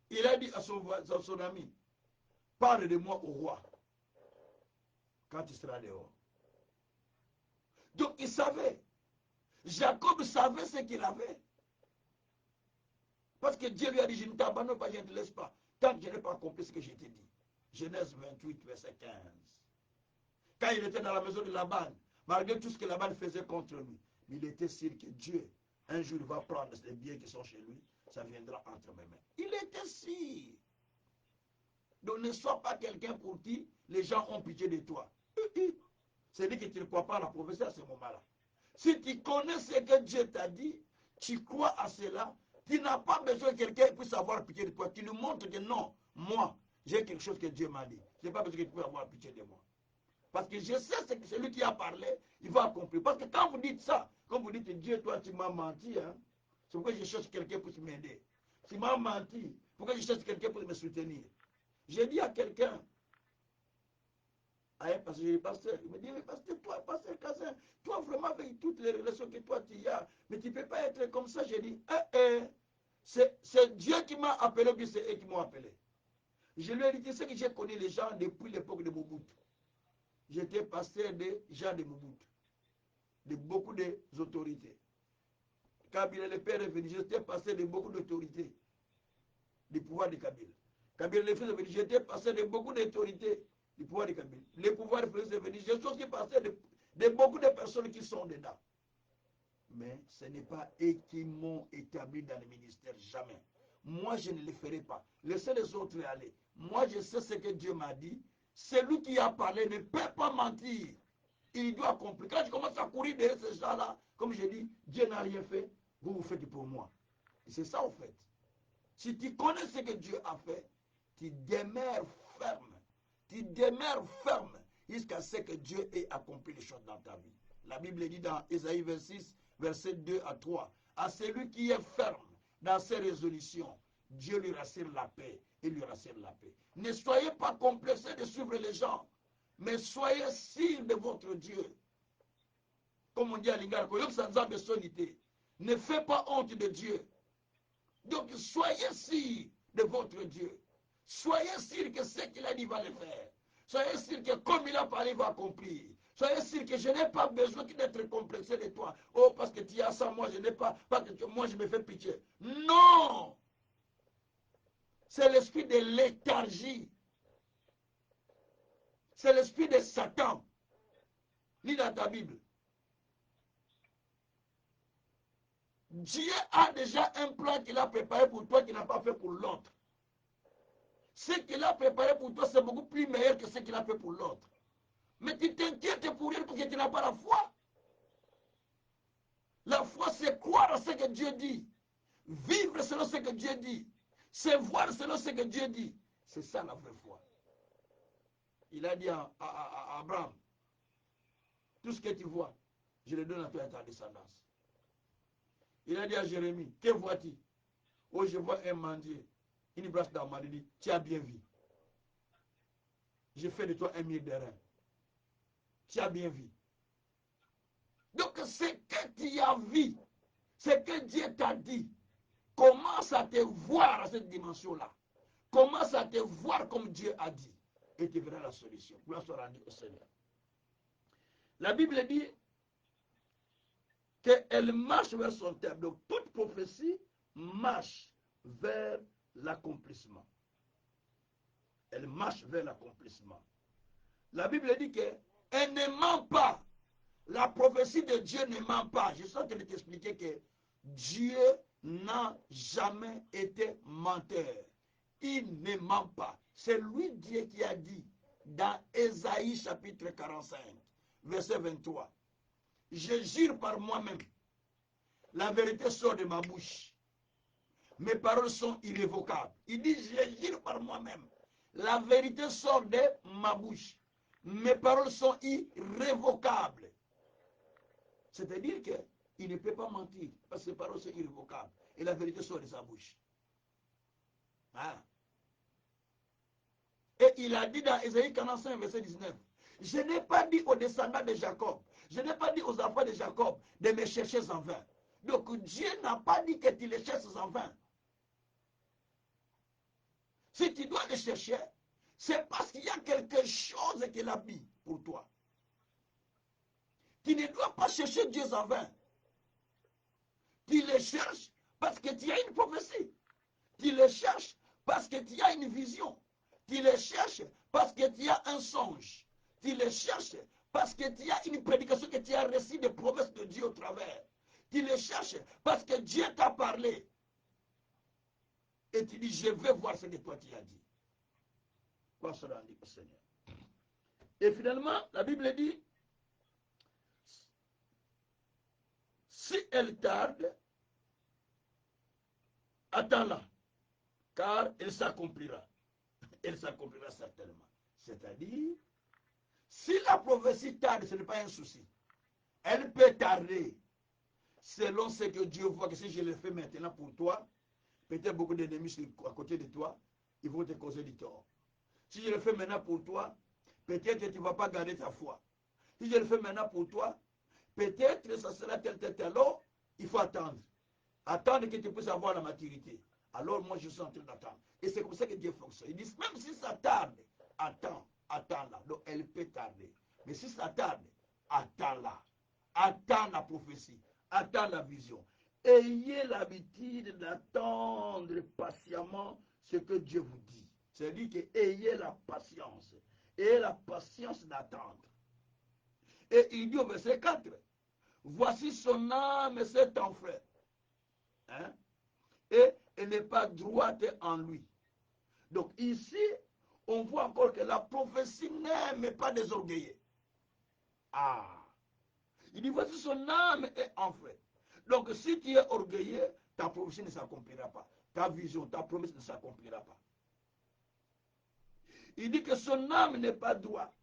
Il a dit à son ami, parle de moi au roi, quand il sera dehors. Donc il savait. Jacob savait ce qu'il avait. Parce que Dieu lui a dit, je ne t'abandonne pas, je ne te laisse pas, tant que je n'ai pas accompli ce que je t'ai dit. Genèse 28, verset 15. Quand il était dans la maison de Laban, malgré tout ce que Laban faisait contre lui, il était sûr que Dieu, un jour, va prendre les biens qui sont chez lui, ça viendra entre mes mains. Il était sûr. Donc ne sois pas quelqu'un pour qui les gens ont pitié de toi. C'est-à-dire que tu ne crois pas à la prophétie à ce moment-là. Si tu connais ce que Dieu t'a dit, tu crois à cela, tu n'as pas besoin que quelqu'un puisse avoir pitié de toi. Tu lui montres que non, moi, J'ai quelque chose que Dieu m'a dit. Je n'ai pas besoin que tu puisses avoir pitié de moi. Parce que je sais que celui qui a parlé, il va accomplir. Parce que quand vous dites ça, quand vous dites Dieu, toi, tu m'as menti, hein, c'est pourquoi je cherche quelqu'un pour m'aider. Tu m'as menti, pourquoi je cherche quelqu'un pour me soutenir. J'ai dit à quelqu'un, à un pasteur, il me dit, pasteur, toi, pasteur Cassin, toi vraiment avec toutes les relations que toi tu as, mais tu ne peux pas être comme ça. J'ai dit, c'est Dieu qui m'a appelé, ou bien c'est eux qui m'ont appelé. Je lui ai dit, tu sais que j'ai connu les gens depuis l'époque de Mobutu. J'étais pasteur de Jean de Mobutu, de beaucoup d'autorités. Kabila le père est venu, j'étais pasteur de beaucoup d'autorités, du pouvoir de Kabila. Kabila le fils est venu, j'étais pasteur de beaucoup d'autorités, du pouvoir de Kabila. Le pouvoir de Félix est venu, je suis aussi pasteur de beaucoup de personnes qui sont dedans. Mais ce n'est pas eux qui m'ont établi dans le ministère, jamais. Moi, je ne le ferai pas. Laissez les autres aller. Moi, je sais ce que Dieu m'a dit. Celui qui a parlé ne peut pas mentir. Il doit comprendre. Quand je commence à courir derrière ces gens-là, comme je dis, Dieu n'a rien fait, vous faites pour moi. C'est ça, en fait. Si tu connais ce que Dieu a fait, tu demeures ferme. Tu demeures ferme jusqu'à ce que Dieu ait accompli les choses dans ta vie. La Bible dit dans Ésaïe 26, versets 2 à 3, à celui qui est ferme dans ses résolutions, Dieu lui rassure la paix et lui rassure la paix. Ne soyez pas complexés de suivre les gens, mais soyez sûrs de votre Dieu. Comme on dit à Lingala, ne fais pas honte de Dieu. Donc soyez sûrs de votre Dieu. Soyez sûrs que ce qu'il a dit va le faire. Soyez sûrs que comme il a parlé, il va accomplir. Soyez sûrs que je n'ai pas besoin d'être complexé de toi. Oh, parce que tu as ça, moi je n'ai pas. Parce que moi je me fais pitié. Non! C'est l'esprit de léthargie. C'est l'esprit de Satan. Lis dans ta Bible. Dieu a déjà un plan qu'il a préparé pour toi qu'il n'a pas fait pour l'autre. Ce qu'il a préparé pour toi, c'est beaucoup plus meilleur que ce qu'il a fait pour l'autre. Mais tu t'inquiètes pour rien parce que tu n'as pas la foi. La foi, c'est croire à ce que Dieu dit. Vivre selon ce que Dieu dit. C'est voir selon ce que Dieu dit. C'est ça la vraie foi. Il a dit à Abraham, tout ce que tu vois, je le donne à toi et à ta descendance. Il a dit à Jérémie, que vois-tu? Oh, je vois un mendier, une brasse d'amande, il dit, tu as bien vu. J'ai fait de toi un mille d'airain. Tu as bien vu. Donc, ce que tu as vu, ce que Dieu t'a dit, commence à te voir à cette dimension-là. Commence à te voir comme Dieu a dit. Et tu verras la solution. Gloire soit rendue au Seigneur. La Bible dit qu'elle marche vers son terme. Donc, toute prophétie marche vers l'accomplissement. Elle marche vers l'accomplissement. La Bible dit qu'elle ne ment pas. La prophétie de Dieu ne ment pas. Je suis en train de t'expliquer que Dieu n'a jamais été menteur. Il ne ment pas. C'est lui Dieu qui a dit dans Ésaïe chapitre 45, verset 23. Je jure par moi-même, la vérité sort de ma bouche. Mes paroles sont irrévocables. Il dit, je jure par moi-même, la vérité sort de ma bouche. Mes paroles sont irrévocables. C'est-à-dire qu'il ne peut pas mentir, parce que ses paroles sont irrévocables. Et la vérité sort de sa bouche. Ah. Et il a dit dans Ésaïe 45, verset 19, je n'ai pas dit aux descendants de Jacob, je n'ai pas dit aux enfants de Jacob de me chercher en vain. Donc Dieu n'a pas dit que tu les cherches en vain. Si tu dois les chercher, c'est parce qu'il y a quelque chose qu'il a mis pour toi. Tu ne dois pas chercher Dieu en vain. Tu les cherches parce que tu as une prophétie. Tu les cherches parce que tu as une vision. Tu les cherches parce que tu as un songe. Tu les cherches parce que tu as une prédication, que tu as reçu des promesses de Dieu au travers. Tu les cherches parce que Dieu t'a parlé. Et tu dis, je vais voir ce que toi tu as dit. Quoi cela dit au Seigneur. Et finalement, la Bible dit, si elle tarde, attends-la, car elle s'accomplira. elle s'accomplira certainement. C'est-à-dire, si la prophétie tarde, ce n'est pas un souci. Elle peut tarder selon ce que Dieu voit, que si je le fais maintenant pour toi, peut-être beaucoup d'ennemis à côté de toi, ils vont te causer du tort. Si je le fais maintenant pour toi, peut-être que tu ne vas pas garder ta foi. Si je le fais maintenant pour toi, peut-être que ça sera tel. Alors, il faut attendre. Attendre que tu puisses avoir la maturité. Alors, moi, je suis en train d'attendre. Et c'est comme ça que Dieu fonctionne. Ils disent, même si ça tarde, attends-la. Donc, elle peut tarder. Mais si ça tarde, attends-la. Attends la prophétie. Attends la vision. Ayez l'habitude d'attendre patiemment ce que Dieu vous dit. C'est-à-dire que ayez la patience. Ayez la patience d'attendre. Et il dit au verset 4, voici son âme s'est enflée. Hein? Et elle n'est pas droite en lui. Donc ici, on voit encore que la prophétie n'aime pas des orgueilleux. Ah! Il dit, voici son âme est enflée. Donc si tu es orgueilleux, ta prophétie ne s'accomplira pas. Ta vision, ta promesse ne s'accomplira pas. Il dit que son âme n'est pas droite.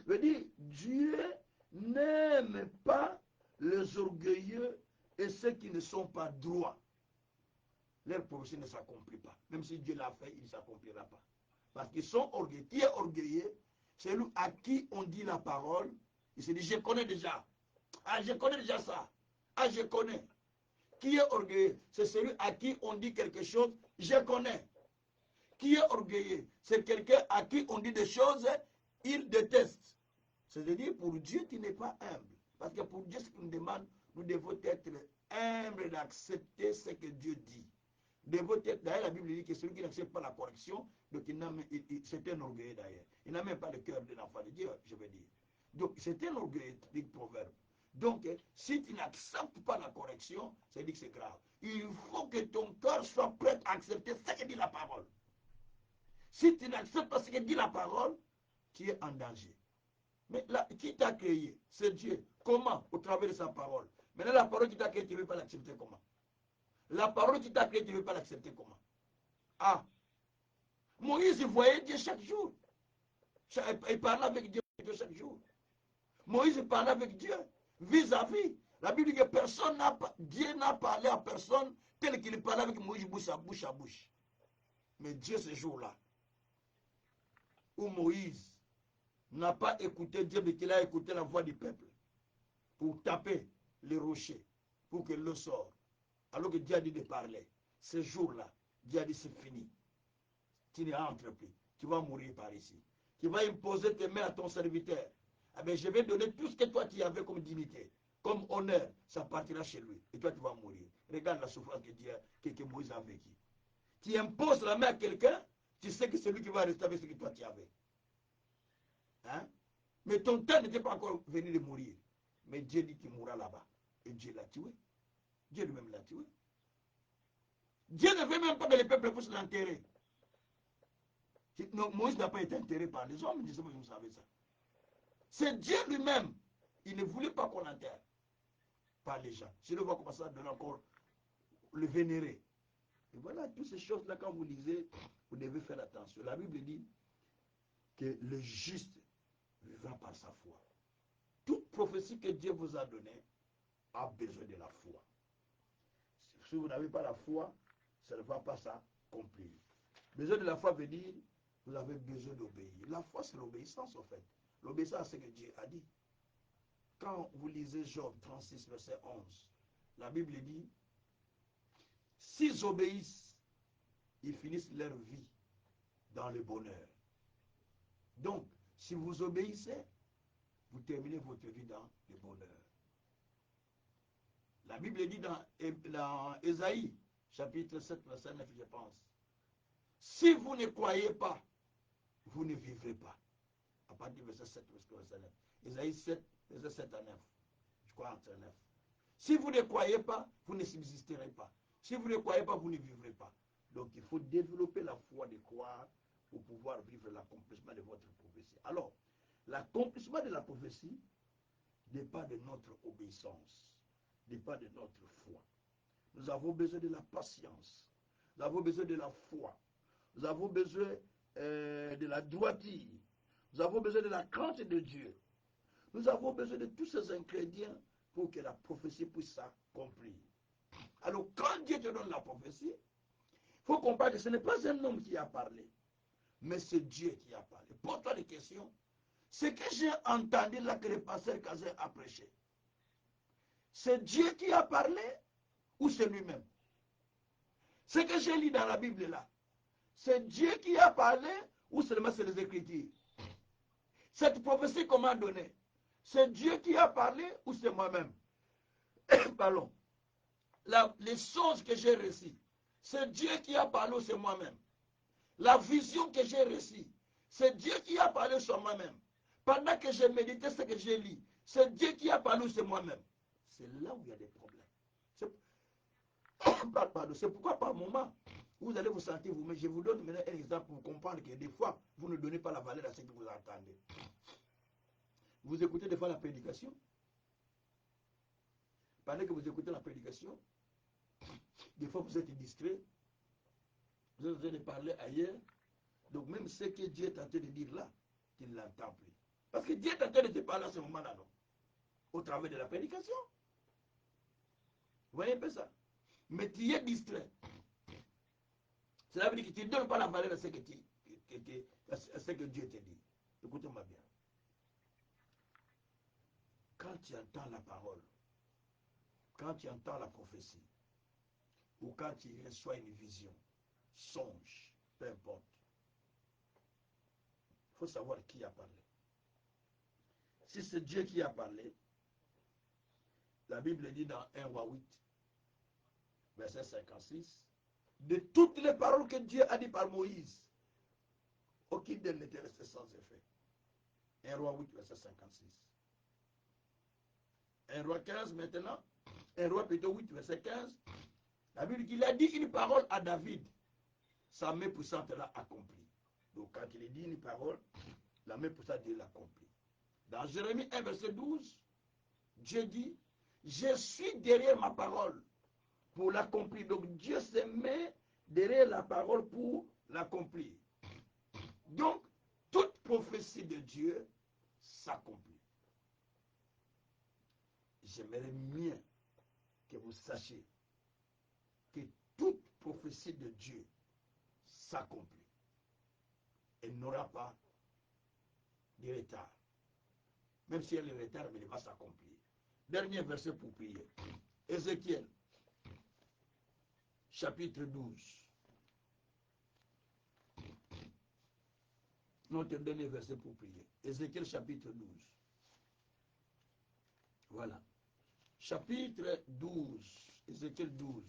Il dit, Dieu n'aime pas les orgueilleux et ceux qui ne sont pas droits. Leur prophétie ne s'accomplit pas. Même si Dieu l'a fait, il ne s'accomplira pas. Parce qu'ils sont orgueilleux. Qui est orgueilleux? C'est lui à qui on dit la parole. Il se dit, je connais déjà. Ah, je connais déjà ça. Ah, je connais. Qui est orgueilleux? C'est celui à qui on dit quelque chose, je connais. Qui est orgueilleux? C'est quelqu'un à qui on dit des choses, il déteste. C'est-à-dire, pour Dieu, tu n'es pas humble. Parce que pour Dieu, ce qu'il nous demande, nous devons être humbles d'accepter ce que Dieu dit. D'ailleurs, la Bible dit que celui qui n'accepte pas la correction, donc c'est un orgueilleux d'ailleurs. Il n'a même pas le cœur de l'enfant de Dieu, je veux dire. Donc, c'est un orgueilleux, dit le proverbe. Donc, si tu n'acceptes pas la correction, ça dit que c'est grave. Il faut que ton cœur soit prêt à accepter ce que dit la parole. Si tu n'acceptes pas ce que dit la parole, tu es en danger. Mais là, qui t'a créé? C'est Dieu. Comment? Au travers de sa parole. Maintenant, la parole qui t'a créé, tu ne veux pas l'accepter comment? La parole qui t'a créé, tu ne veux pas l'accepter comment? Ah! Moïse, il voyait Dieu chaque jour. Il parlait avec Dieu chaque jour. Moïse parlait avec Dieu vis-à-vis. La Bible dit que personne n'a pas, Dieu n'a parlé à personne tel qu'il parlait avec Moïse bouche à bouche. Mais Dieu, ce jour-là, où Moïse n'a pas écouté Dieu, mais qu'il a écouté la voix du peuple pour taper les rochers, pour que l'eau sorte. Alors que Dieu a dit de parler. Ce jour-là, Dieu a dit c'est fini. Tu n'y entres plus. Tu vas mourir par ici. Tu vas imposer tes mains à ton serviteur. Ah ben, je vais donner tout ce que toi tu avais comme dignité, comme honneur, ça partira chez lui. Et toi tu vas mourir. Regarde la souffrance que Moïse a vécue. Tu imposes la main à quelqu'un, tu sais que c'est lui qui va rester avec ce que toi tu avais. Hein? Mais ton temps n'était pas encore venu de mourir. Mais Dieu dit qu'il mourra là-bas. Et Dieu l'a tué. Dieu lui-même l'a tué. Dieu ne veut même pas que les peuples puissent l'enterrer. Moïse n'a pas été enterré par les hommes, je sais pas si vous savez ça. C'est Dieu lui-même. Il ne voulait pas qu'on l'enterre par les gens. Si on va commencer à donner encore le vénérer. Et voilà, toutes ces choses-là, quand vous lisez, vous devez faire attention. La Bible dit que le juste vivra par sa foi. Toute prophétie que Dieu vous a donnée a besoin de la foi. Si vous n'avez pas la foi, ça ne va pas s'accomplir. Besoin de la foi veut dire vous avez besoin d'obéir. La foi, c'est l'obéissance, en fait. L'obéissance à ce que Dieu a dit. Quand vous lisez Job 36, verset 11, la Bible dit, s'ils obéissent, ils finissent leur vie dans le bonheur. Donc, si vous obéissez, vous terminez votre vie dans le bonheur. La Bible dit dans Ésaïe, chapitre 7, verset 9, je pense, si vous ne croyez pas, vous ne vivrez pas. À partir du verset 7, verset 9. Ésaïe 7, verset 7 à 9. Je crois entre 9. Si vous ne croyez pas, vous ne subsisterez pas. Si vous ne croyez pas, vous ne vivrez pas. Donc il faut développer la foi de croire pour pouvoir vivre l'accomplissement de votre prophétie. Alors, l'accomplissement de la prophétie dépend de notre obéissance, dépend de notre foi. Nous avons besoin de la patience. Nous avons besoin de la foi. Nous avons besoin de la droiture. Nous avons besoin de la crainte de Dieu. Nous avons besoin de tous ces ingrédients pour que la prophétie puisse s'accomplir. Alors, quand Dieu te donne la prophétie, il faut comprendre que ce n'est pas un homme qui a parlé, mais c'est Dieu qui a parlé. Pose-toi des questions. Ce que j'ai entendu là que le pasteur Kazé a prêché, c'est Dieu qui a parlé ou c'est lui-même? Ce que j'ai lu dans la Bible là, c'est Dieu qui a parlé ou seulement c'est les Écritures? Cette prophétie qu'on m'a donnée, c'est Dieu qui a parlé ou c'est moi-même? Pardon. Les choses que j'ai reçues, c'est Dieu qui a parlé ou c'est moi-même? La vision que j'ai reçue, c'est Dieu qui a parlé sur moi-même. Pendant que j'ai médité ce que j'ai lu, c'est Dieu qui a parlé ou c'est moi-même? C'est là où il y a des problèmes. C'est pourquoi par moment, vous allez vous sentir vous, mais je vous donne maintenant un exemple pour comprendre que des fois, vous ne donnez pas la valeur à ce que vous entendez. Vous écoutez des fois la prédication. Pendant que vous écoutez la prédication, des fois vous êtes distrait, vous êtes en train de parler ailleurs. Donc même ce que Dieu est en train de dire là, tu ne l'entends plus. Parce que Dieu est en train de te parler à ce moment-là, non? Au travers de la prédication. Vous voyez un peu ça? Mais tu es distrait. Cela veut dire que tu ne donnes pas la valeur à ce que, à ce que Dieu te dit. Écoutez-moi bien. Quand tu entends la parole, quand tu entends la prophétie, ou quand tu reçois une vision, songe, peu importe, il faut savoir qui a parlé. Si c'est Dieu qui a parlé, la Bible dit dans 1 Roi 8, verset 56, de toutes les paroles que Dieu a dit par Moïse, aucune d'elles n'était restée sans effet. 1 Roi 8, verset 56. 1 Roi 15 maintenant, 1 Roi plutôt 8, verset 15, la Bible dit qu'il a dit une parole à David, sa main puissante l'a accomplie. Donc quand il dit une parole, la main puissante Dieu l'accomplit. Dans Jérémie 1, verset 12, Dieu dit, je suis derrière ma parole pour l'accomplir. Donc Dieu se met derrière la parole pour l'accomplir. Donc, toute prophétie de Dieu s'accomplit. J'aimerais bien que vous sachiez que toute prophétie de Dieu s'accomplit. Elle n'aura pas de retard. Même si elle est retard, mais elle va s'accomplir. Dernier verset pour prier. Ézéchiel, chapitre 12. Notre dernier verset pour prier. Ézéchiel, chapitre 12. Voilà. Chapitre 12. Ézéchiel 12.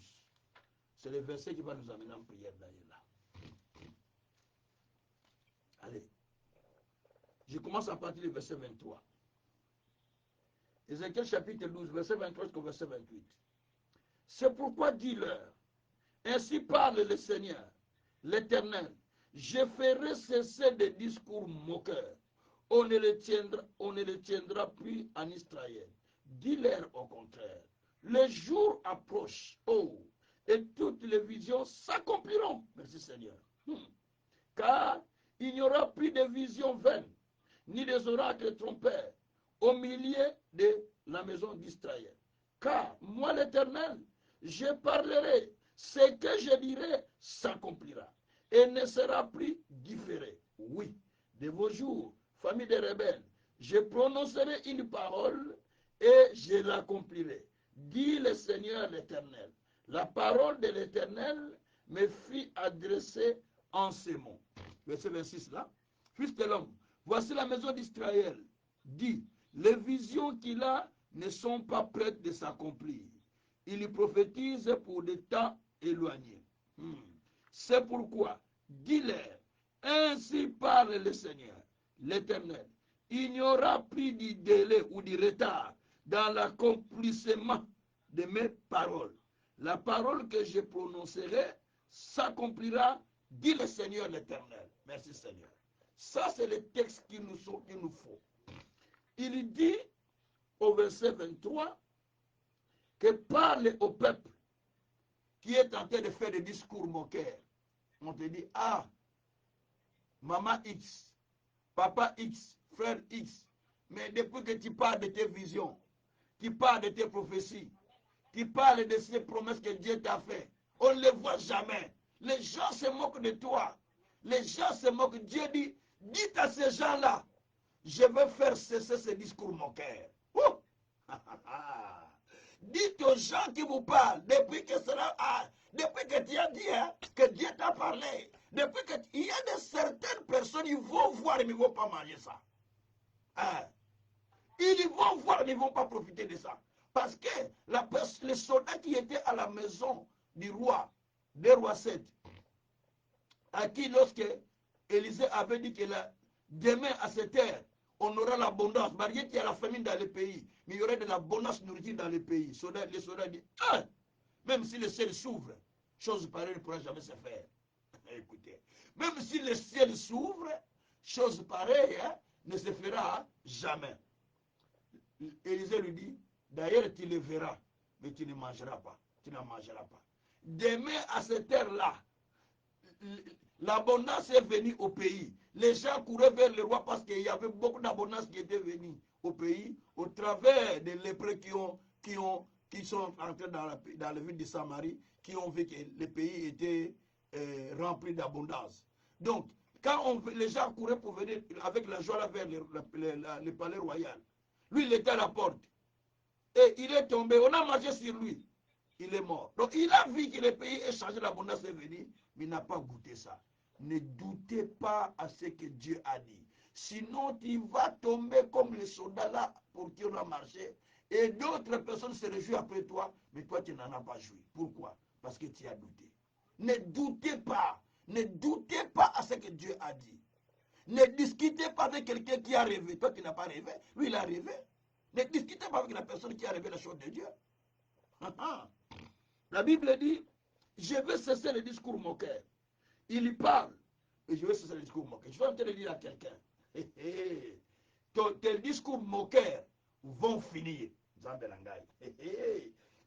C'est le verset qui va nous amener en prière d'ailleurs là. Allez. Je commence à partir du verset 23. Ézéchiel chapitre 12, verset 23 jusqu'au verset 28. C'est pourquoi dis-leur, ainsi parle le Seigneur, l'Éternel, je ferai cesser des discours moqueurs. On ne les tiendra plus en Israël. Dis-leur au contraire, le jour approche, oh, et toutes les visions s'accompliront. Merci Seigneur. Car il n'y aura plus de visions vaines, ni des oracles trompeurs au milieu de la maison d'Israël. Car moi l'Éternel, je parlerai, ce que je dirai s'accomplira et ne sera plus différé. Oui, de vos jours, famille des rebelles, je prononcerai une parole et je l'accomplirai. Dit le Seigneur l'Éternel. La parole de l'Éternel me fit adresser en ces mots. Verset 26 là. Fils de l'homme, voici la maison d'Israël. Dit, les visions qu'il a ne sont pas prêtes de s'accomplir. Il y prophétise pour des temps éloignés. C'est pourquoi, dis-leur, ainsi parle le Seigneur, l'Éternel. Il n'y aura plus de délai ou de retard dans l'accomplissement de mes paroles. La parole que je prononcerai s'accomplira, dit le Seigneur l'Éternel. Merci Seigneur. Ça, c'est le texte qu'il nous faut. Il dit au verset 23 que parle au peuple qui est en train de faire des discours moqueurs. On te dit, ah, maman X, papa X, frère X. Mais depuis que tu parles de tes visions, tu parles de tes prophéties, tu parles de ces promesses que Dieu t'a fait, on ne les voit jamais. Les gens se moquent de toi. Les gens se moquent. Dieu dit, dites à ces gens-là, je vais faire cesser ce discours moqueur. Dites aux gens qui vous parlent, depuis que tu as dit que Dieu t'a parlé, depuis que il y a de certaines personnes, ils vont voir mais ils ne vont pas manger ça. Ils vont voir mais ils ne vont pas profiter de ça. Parce que les soldats qui étaient à la maison du roi, des rois 7, à qui lorsque Élisée avait dit que demain à cette heure, on aura l'abondance. Malgré qu'il y a la famine dans le pays, mais il y aurait de l'abondance nourriture dans le pays. Les soldats disent, même si le ciel s'ouvre, chose pareille ne pourra jamais se faire. Écoutez, même si le ciel s'ouvre, chose pareille ne se fera jamais. Élisée lui dit, d'ailleurs tu le verras, mais tu ne mangeras pas. Tu n'en mangeras pas. Demain à cette heure-là, l'abondance est venue au pays. Les gens couraient vers le roi parce qu'il y avait beaucoup d'abondance qui était venue au pays au travers des lépreux qui sont entrés dans la ville de Samarie, qui ont vu que le pays était rempli d'abondance. Donc, quand les gens couraient pour venir avec la joie vers le palais royal, lui, il était à la porte. Et il est tombé, on a marché sur lui. Il est mort. Donc, il a vu que le pays est changé, l'abondance est venue, mais il n'a pas goûté ça. Ne doutez pas à ce que Dieu a dit. Sinon, tu vas tomber comme les soldats là pour qui on a marché. Et d'autres personnes se réjouissent après toi, mais toi, tu n'en as pas joui. Pourquoi? Parce que tu as douté. Ne doutez pas. Ne doutez pas à ce que Dieu a dit. Ne discutez pas avec quelqu'un qui a rêvé. Toi, tu n'as pas rêvé. Lui, il a rêvé. Ne discutez pas avec la personne qui a rêvé la chose de Dieu. La Bible dit, je vais cesser le discours moqueur. Il y parle, et je vais cesser le discours moqueur. Je vais en train de dire à quelqu'un, tes discours moqueurs vont finir.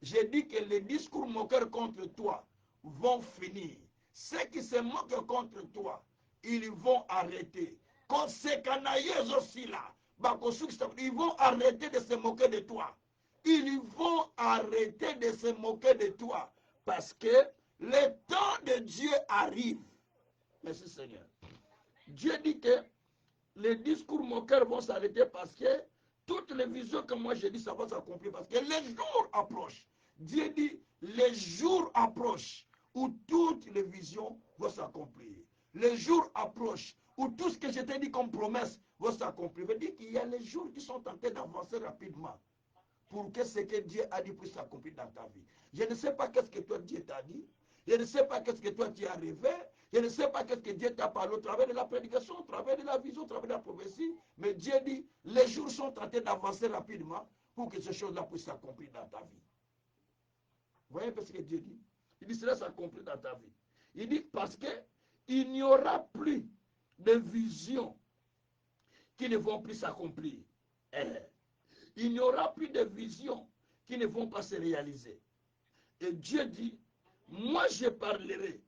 J'ai dit que les discours moqueurs contre toi vont finir. Ceux qui se moquent contre toi, ils vont arrêter. Quand ces canailleuses aussi là, ils vont arrêter de se moquer de toi. Ils vont arrêter de se moquer de toi. Parce que le temps de Dieu arrive. Merci Seigneur. Dieu dit que les discours moqueurs vont s'arrêter parce que toutes les visions que moi j'ai dit, ça va s'accomplir. Parce que les jours approchent. Dieu dit, les jours approchent où toutes les visions vont s'accomplir. Les jours approchent où tout ce que je t'ai dit comme promesse va s'accomplir. Ça veut dire qu'il y a les jours qui sont en train d'avancer rapidement pour que ce que Dieu a dit puisse s'accomplir dans ta vie. Je ne sais pas qu'est-ce que toi Dieu t'a dit. Je ne sais pas qu'est-ce que toi tu as rêvé. Je ne sais pas qu'est-ce que Dieu t'a parlé au travers de la prédication, au travers de la vision, au travers de la prophétie. Mais Dieu dit, les jours sont en train d'avancer rapidement pour que ces choses-là puissent s'accomplir dans ta vie. Vous voyez un peu ce que Dieu dit? Il dit, cela s'accomplit dans ta vie. Il dit, parce qu'il n'y aura plus de visions qui ne vont plus s'accomplir. Il n'y aura plus de visions qui ne vont pas se réaliser. Et Dieu dit, moi je parlerai.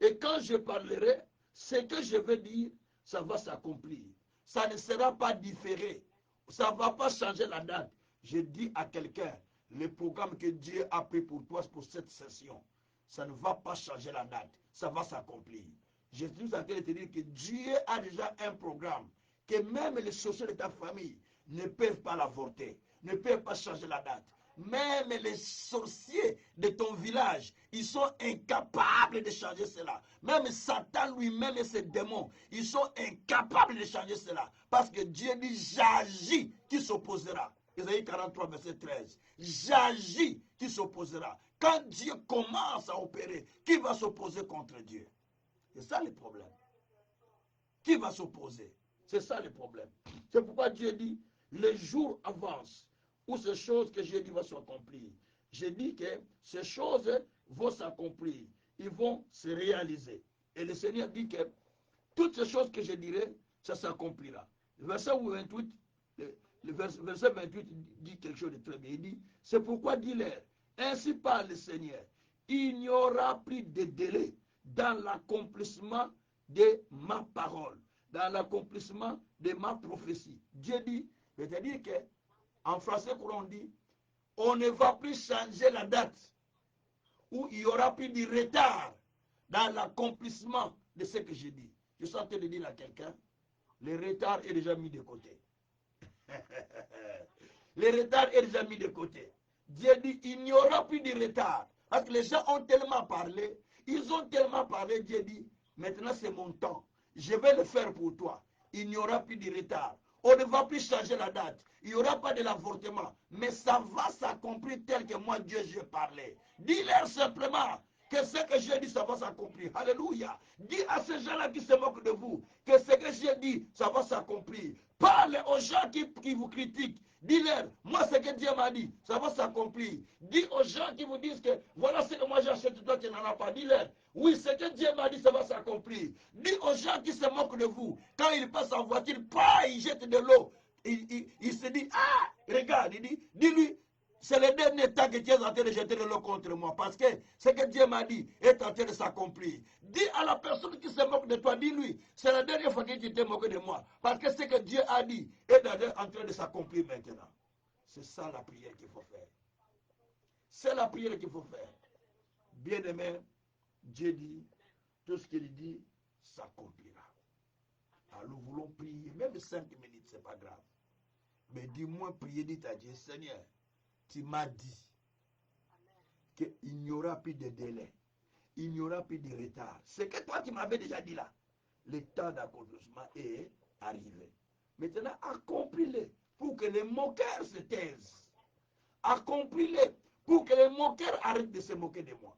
Et quand je parlerai, ce que je vais dire, ça va s'accomplir. Ça ne sera pas différé. Ça ne va pas changer la date. Je dis à quelqu'un, le programme que Dieu a pris pour toi pour cette session, ça ne va pas changer la date. Ça va s'accomplir. Je suis en train de te dire que Dieu a déjà un programme que même les sorciers de ta famille ne peuvent pas l'avorter, ne peuvent pas changer la date. Même les sorciers de ton village, ils sont incapables de changer cela. Même Satan lui-même et ses démons, ils sont incapables de changer cela. Parce que Dieu dit, j'agis qui s'opposera. Isaïe 43, verset 13. J'agis qui s'opposera. Quand Dieu commence à opérer, qui va s'opposer contre Dieu? C'est ça le problème. Qui va s'opposer? C'est ça le problème. C'est pourquoi Dieu dit, les jours avancent où ces choses que j'ai dit vont s'accomplir. J'ai dit que ces choses vont s'accomplir. Ils vont se réaliser. Et le Seigneur dit que toutes ces choses que je dirai, ça s'accomplira. Le verset 28, le verset 28 dit quelque chose de très bien. Il dit, c'est pourquoi dis-leur, ainsi parle le Seigneur, il n'y aura plus de délai dans l'accomplissement de ma parole. dans l'accomplissement de ma prophétie. Dieu dit, c'est-à-dire que en français courant on dit, on ne va plus changer la date où il y aura plus de retard dans l'accomplissement de ce que j'ai dit. Je suis en train de dire à quelqu'un, le retard est déjà mis de côté. Le retard est déjà mis de côté. Dieu dit, il n'y aura plus de retard. Parce que les gens ont tellement parlé, ils ont tellement parlé, Dieu dit, maintenant c'est mon temps. Je vais le faire pour toi. Il n'y aura plus de retard. On ne va plus changer la date. Il n'y aura pas de l'avortement. Mais ça va s'accomplir tel que moi, Dieu, je parlais. Dis-leur simplement que ce que j'ai dit, ça va s'accomplir. Alléluia. Dis à ces gens-là qui se moquent de vous que ce que j'ai dit, ça va s'accomplir. Parle aux gens qui vous critiquent. Dis-leur, moi ce que Dieu m'a dit, ça va s'accomplir. Dis aux gens qui vous disent que voilà ce que moi j'achète, toi tu n'en as pas. Dis-leur, oui, ce que Dieu m'a dit, ça va s'accomplir. Dis aux gens qui se moquent de vous, quand ils passent en voiture, ils jettent de l'eau. Il se dit, ah, regarde, il dit, dis-lui, c'est le dernier temps que tu es en train de jeter de l'eau contre moi. Parce que ce que Dieu m'a dit est en train de s'accomplir. Dis à la personne qui se moque de toi, dis-lui, c'est la dernière fois que tu t'es moqué de moi. Parce que ce que Dieu a dit est en train de s'accomplir maintenant. C'est ça la prière qu'il faut faire. C'est la prière qu'il faut faire. Bien-aimé, Dieu dit, tout ce qu'il dit s'accomplira. Alors nous voulons prier, même 5 minutes, ce n'est pas grave. Mais dis-moi, prier, dit à Dieu, Seigneur, tu m'as dit qu'il n'y aura plus de délai, il n'y aura plus de retard. C'est que toi, tu m'avais déjà dit là. Le temps d'accomplissement est arrivé. Maintenant, accomplis-le pour que les moqueurs se taisent. Accomplis-le pour que les moqueurs arrêtent de se moquer de moi.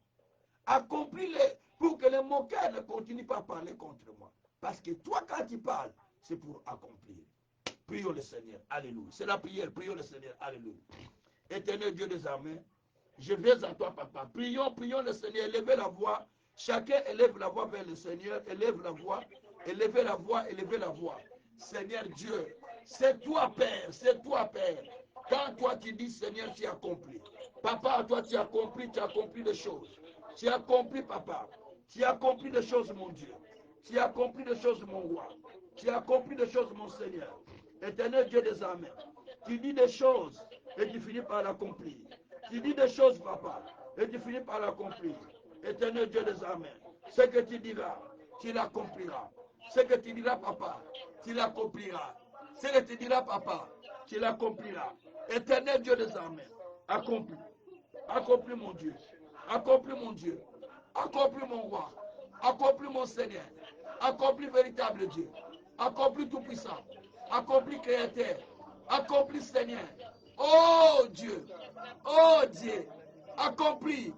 Accomplis-le pour que les moqueurs ne continuent pas à parler contre moi. Parce que toi, quand tu parles, c'est pour accomplir. Prions le Seigneur. Alléluia. C'est la prière. Prions le Seigneur. Alléluia. Éternel Dieu des armées, je viens à toi, papa. Prions, prions le Seigneur. Élevez la voix. Chacun élève la voix vers le Seigneur. Élève la voix. Élevez la voix. Élevez la voix. Seigneur Dieu, c'est toi, Père. C'est toi, Père. Quand toi tu dis, Seigneur, tu as accompli. Papa, toi tu as accompli des choses. Tu as accompli, papa. Tu as accompli des choses, mon Dieu. Tu as accompli des choses, mon roi. Tu as accompli des choses, mon Seigneur. Éternel Dieu des armées. Tu dis des choses et tu finis par l'accomplir. Tu dis des choses, papa, et tu finis par l'accomplir. Éternel Dieu des armées. Ce que tu diras, tu l'accompliras. Ce que tu diras, papa, tu l'accompliras. Ce que tu diras, papa, tu l'accompliras. Éternel Dieu des armées. Accomplis. Accomplis, mon Dieu. Accomplis, mon Dieu. Accomplis, mon roi. Accomplis, mon Seigneur. Accomplis, véritable Dieu. Accomplis, tout-puissant. Accomplis, créateur. Accomplis, Seigneur. Oh Dieu. Oh Dieu. Accomplis.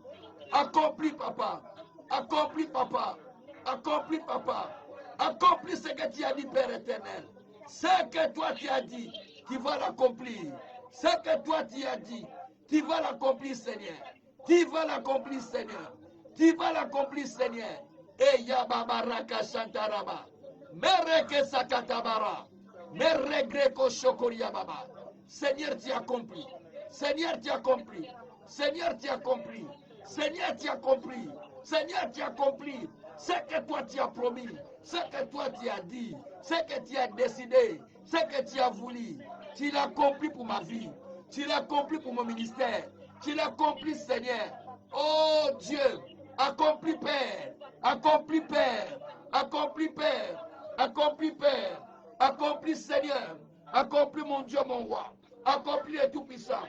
Accomplis, papa. Accomplis, papa. Accomplis, papa. Accomplis ce que tu as dit, Père éternel. Ce que toi tu as dit, tu vas l'accomplir. Ce que toi tu as dit, tu vas l'accomplir, Seigneur. Tu vas l'accomplir, Seigneur. Tu vas l'accomplir, Seigneur. Et Yababaraka Santaraba. Mereke Sakatabara. Meregreko Shokoria Baba. Seigneur, tu as accompli. Seigneur, tu as accompli. Seigneur, tu as accompli. Seigneur, tu as accompli. Seigneur, tu as accompli. Ce que toi tu as promis. Ce que toi tu as dit. Ce que tu as décidé. Ce que tu as voulu. Tu l'as accompli pour ma vie. Tu l'as accompli pour mon ministère. Tu l'as accompli, Seigneur. Oh Dieu. Accompli, Père. Accompli, Père. Accompli, Père. Accompli, Père. Accompli, Seigneur. Accompli, mon Dieu, mon roi. Accompli le Tout-Puissant.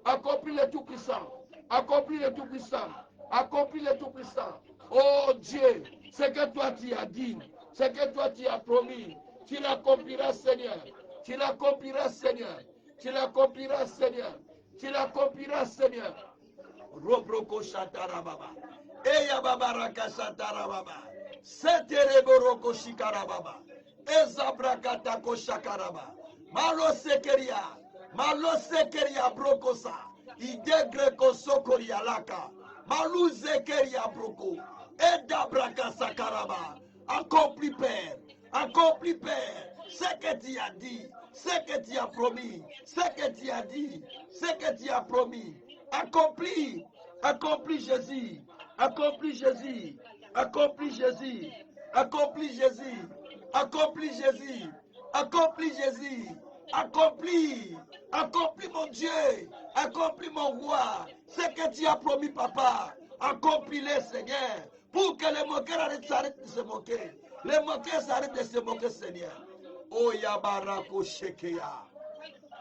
Accompli le Tout-Puissant. Accompli le Tout-Puissant. Accompli le Tout-Puissant. Oh Dieu, ce que toi tu as dit, ce que toi tu as promis, tu l'accompliras, Seigneur. Tu l'accompliras, Seigneur. Tu l'accompliras, Seigneur. Tu l'accompliras, Seigneur. Robroko Shatarababa. Eya Babaraka Shatarababa. Setereboroko Shikarababa. Ezabrakatako Shakaraba. Malo Sekeria. Malo Sekeria Brokosa. Idegreko Sokoria Laka. Malou Zekeria Broko. Edabraka Sakaraba. Accompli, Père. Accompli, Père. Ce que tu as dit. Ce que tu as promis. Ce que tu as dit. Ce que tu as promis. Accompli. Accompli Jésus. Accompli Jésus. Accompli Jésus. Accompli Jésus. Accomplis Jésus. Accomplis Jésus. Accomplis. Accomplis mon Dieu. Accomplis mon roi. Ce que tu as promis, papa. Accomplis-le, Seigneur. Pour que les moqueurs s'arrêtent de se moquer. Les moqueurs s'arrêtent de se moquer, Seigneur. Oh Yabarako Shekeya.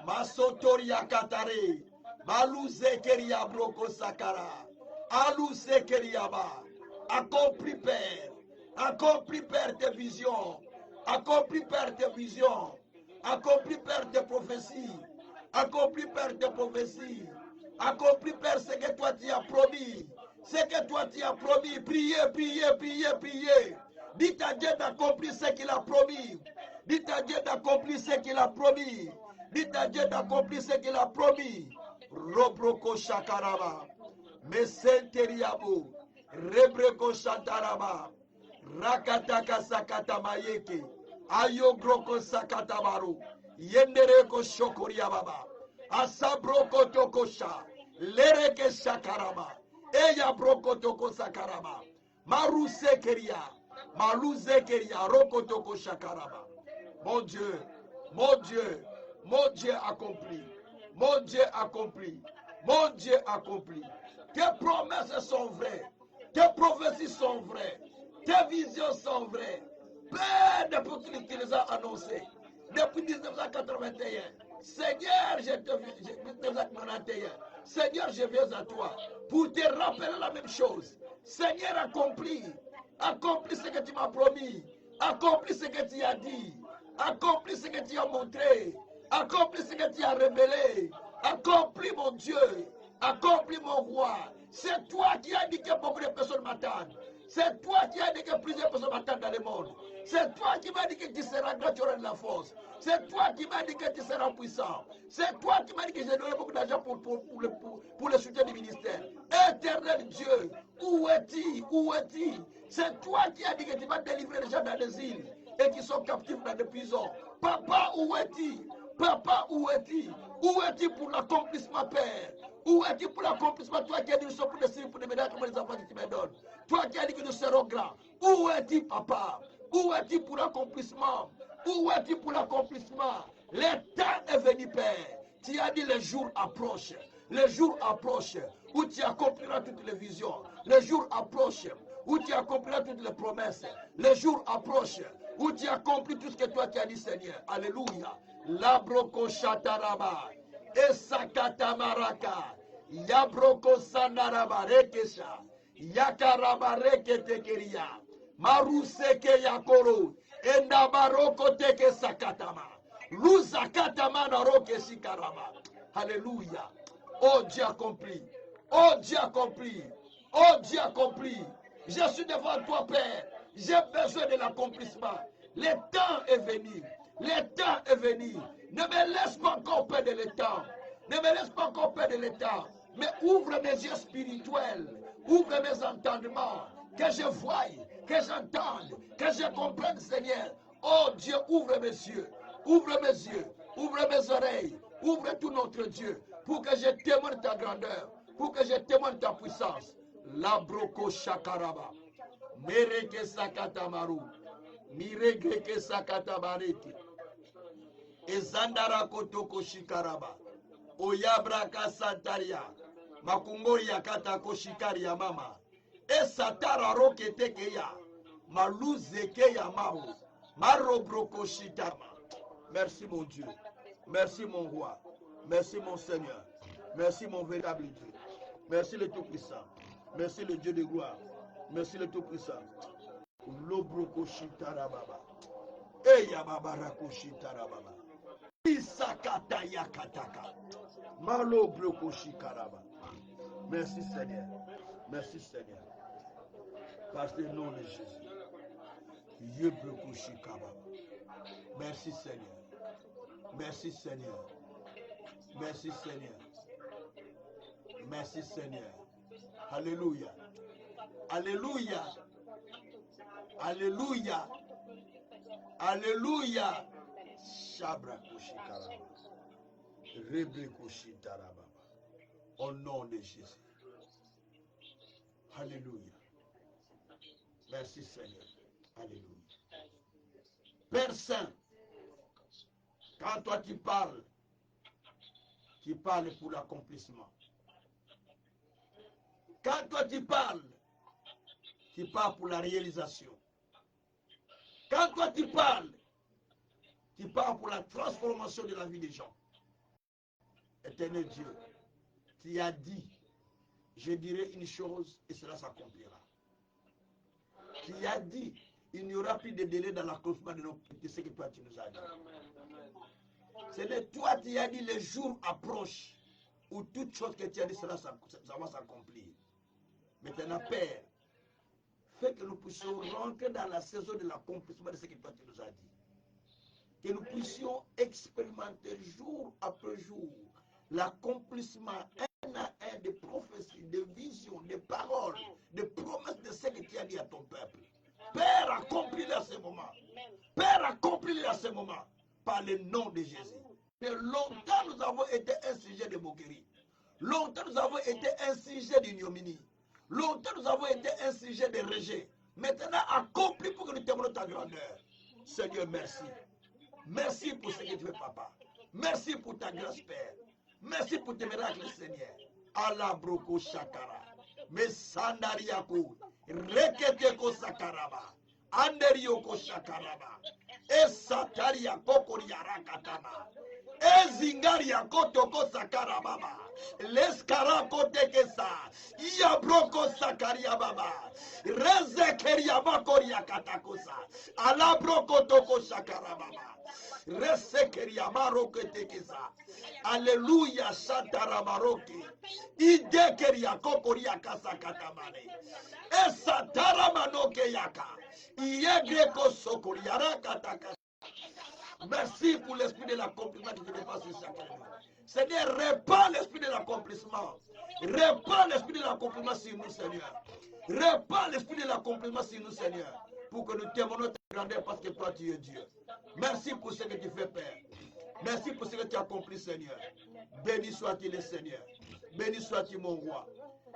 Masotoria Katare. Malouze Keria Broko Sakara. Alouze Keriaba. Accomplis, Père. Accomplis, Père, tes visions. Accomplis, Père, tes visions. Accomplis, Père, tes prophéties. Accomplis, Père, tes prophéties. Accomplis, Père, ce que toi tu as promis. Ce que toi tu as promis. Priez, priez, priez, priez. Dites à Dieu d'accomplir ce qu'il a promis. Dites à Dieu d'accomplir ce qu'il a promis. Dites à Dieu d'accomplir ce qu'il a promis. Robroko Shakaraba. Mesenteriabo. Rebreko Shataraba. Rakataka Sakata Mayeke. Ayogroko Sakatabaru. Yendereko Shokoria Baba. Asabroko Tokosha. Lereke Shakaraba. Eya Broko Toko Sakaraba. Maruse Keria. Malouze Keria. Roko Toko Shakaraba. Mon Dieu, mon Dieu, mon Dieu accompli. Mon Dieu accompli. Mon Dieu accompli. Tes promesses sont vraies. Tes prophéties sont vraies. Tes visions sont vraies. Père, depuis que tu les as annoncées, depuis 1981, Seigneur, 1991, Seigneur, je viens à toi pour te rappeler la même chose. Seigneur, accomplis. Accomplis ce que tu m'as promis. Accomplis ce que tu as dit. Accomplis ce que tu as montré. Accomplis ce que tu as révélé. Accomplis, mon Dieu. Accomplis, mon roi. C'est toi qui as dit que beaucoup de personnes m'attendent. C'est toi qui as dit que plusieurs personnes m'attendent dans le monde. C'est toi qui m'as dit que tu seras grand, tu auras de la force. C'est toi qui m'as dit que tu seras puissant. C'est toi qui m'as dit que j'ai donné beaucoup d'argent pour le soutien du ministère. Éternel Dieu, où es-tu? Où es-tu? C'est toi qui as dit que tu vas délivrer les gens dans les îles et qui sont captifs dans des prisons. Papa, où es-tu? Papa, où es-tu? Où es-tu pour l'accomplissement, Père? Où es-tu pour l'accomplissement? Toi qui as dit que nous sommes pour des signes, pour des médailles comme les enfants que tu me donnes. Toi qui as dit que nous serons grands. Où es-tu, Papa? Où es-tu pour l'accomplissement? Où es-tu pour l'accomplissement? Le temps est venu, Père. Tu as dit les jours approchent. Les jours approchent où tu accompliras toutes les visions. Les jours approchent où tu accompliras toutes les promesses. Les jours approchent où tu accomplis tout ce que toi tu as dit, Seigneur. Alléluia. Labroko shataraba. Esakatamaraka. Yabroko sandaraba rekesha. Yakaraba reketekeria. Maruseke yakoro. Endabaroko teke sakatama. Luzakatama naroke shikarama. Alléluia. Oh Dieu accompli. Oh Dieu accompli. Oh Dieu accompli. Je suis devant toi, Père. J'ai besoin de l'accomplissement. Le temps est venu. Le temps est venu. Ne me laisse pas encore perdre le temps. Ne me laisse pas encore perdre le temps. Mais ouvre mes yeux spirituels. Ouvre mes entendements. Que je voie, que j'entende, que je comprenne, Seigneur. Oh Dieu, ouvre mes yeux. Ouvre mes yeux. Ouvre mes oreilles. Ouvre tout notre Dieu. Pour que je témoigne ta grandeur. Pour que je témoigne ta puissance. La broko shakaraba. Mereke sakatamaru. Miregreke sakatabareke. Ezandara kotoko shikaraba. Oyabraka santaria. Makungori yakata koshikaria mama. Esatara roketekeya. Maluzekeya mao. Marobroko shitama. Merci mon Dieu. Merci mon roi. Merci mon Seigneur. Merci mon véritable Dieu. Merci le Tout-Puissant. Merci le Dieu de gloire. Merci le Tout-Puissant. Lobroko shitarababa. Eya babarako shitarababa. Isakata yakataka. Malobroko shikaraba. Merci Seigneur. Merci Seigneur. Parce que nom de Jésus. Yebroko shikababa. Merci Seigneur. Merci Seigneur. Merci Seigneur. Merci Seigneur. Alléluia. Alléluia. Alléluia. Alléluia. Shabra Kushikaraba. Rebre Kushitarababa. Au nom de Jésus. Alléluia. Merci Seigneur. Alléluia. Père Saint, quand toi tu parles pour l'accomplissement. Quand toi tu parles pour la réalisation. Quand toi tu parles pour la transformation de la vie des gens. Éternel Dieu, tu as dit, je dirai une chose et cela s'accomplira. Tu as dit, il n'y aura plus de délai dans l'accomplissement de ce que toi tu nous as dit. C'est toi qui as dit, les jours approchent où toute chose que tu as dit, ça va s'accomplir. Maintenant, Père, fais que nous puissions rentrer dans la saison de l'accomplissement de ce que toi tu nous as dit. Que nous puissions expérimenter jour après jour l'accomplissement un à un des prophéties, des visions, des paroles, des promesses de ce que tu as dit à ton peuple. Père, accomplis-le à ce moment. Père, accomplis-le à ce moment. Par le nom de Jésus. Et longtemps nous avons été un sujet de moquerie. Longtemps nous avons été un sujet d'ignominie. Longtemps nous avons été un sujet de rejet. Maintenant, accomplis pour que nous témoignons ta grandeur. Seigneur, merci. Merci pour ce que tu fais, Papa. Merci pour ta grâce, Père. Merci pour tes miracles, Seigneur. Allah broko shakara. Mesandariako. Reketeko sakaraba. Anderioko shakaraba. Esataria kokoriara katama. Ezingaria kotoko sakarababa. Leskara kotekesa. Iabroko sakaria baba. Rezekeria bakoria katakosa. Alabroko toko sakarababa. Resekeria maroke tekesa. Alléluia, Shatarabaroke. Idekeria kokoria kasa katamane. Esataramanoke yaka. Iyegreko sokoriara kataka. Merci pour l'esprit de l'accomplissement qui te dépasse sur chacun de nous. Seigneur, répands l'esprit de l'accomplissement. Répands l'esprit de l'accomplissement sur nous, Seigneur. Répands l'esprit de l'accomplissement sur nous, Seigneur. Pour que nous témoignons ta grandeur parce que toi, tu es Dieu. Merci pour ce que tu fais, Père. Merci pour ce que tu as accompli, Seigneur. Béni sois-tu le Seigneur. Béni sois-tu mon roi.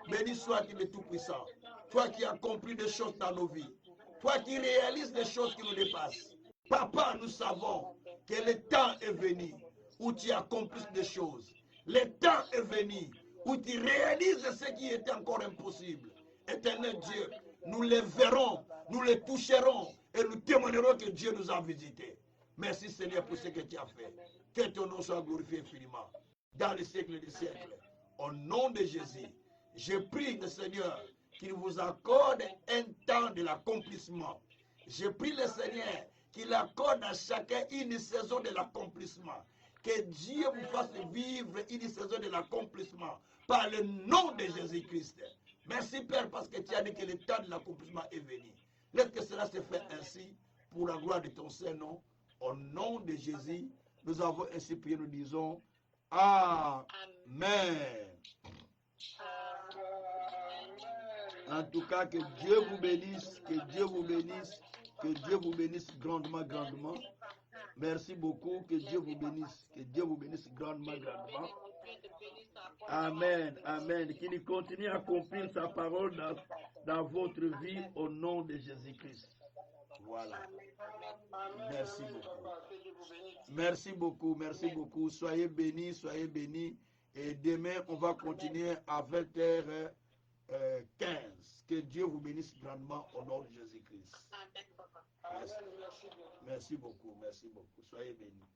Béni sois-tu le Tout-Puissant. Toi qui as accompli des choses dans nos vies. Toi qui réalises des choses qui nous dépassent. Papa, nous savons que le temps est venu où tu accomplis des choses. Le temps est venu où tu réalises ce qui était encore impossible. Éternel Dieu, nous les verrons, nous les toucherons et nous témoignerons que Dieu nous a visités. Merci Seigneur pour ce que tu as fait. Que ton nom soit glorifié infiniment. Dans les siècles des siècles. Au nom de Jésus, je prie le Seigneur qu'il vous accorde un temps de l'accomplissement. Je prie le Seigneur qu'il accorde à chacun une saison de l'accomplissement. Que Dieu vous fasse vivre une saison de l'accomplissement par le nom de Jésus-Christ. Merci Père parce que tu as dit que le temps de l'accomplissement est venu. Laisse que cela se fait ainsi pour la gloire de ton Saint-Nom. Au nom de Jésus, nous avons ainsi prié, nous disons Amen. En tout cas, que Dieu vous bénisse, que Dieu vous bénisse, que Dieu vous bénisse grandement, grandement. Merci beaucoup, que Dieu vous bénisse grandement, grandement. Amen, amen. Qu'il continue à accomplir sa parole dans votre vie au nom de Jésus-Christ. Voilà. Merci beaucoup. Merci beaucoup, merci beaucoup. Soyez bénis, soyez bénis. Et demain, on va continuer à 20h15. Que Dieu vous bénisse grandement au nom de Jésus-Christ. Merci beaucoup, merci beaucoup. Soyez bénis.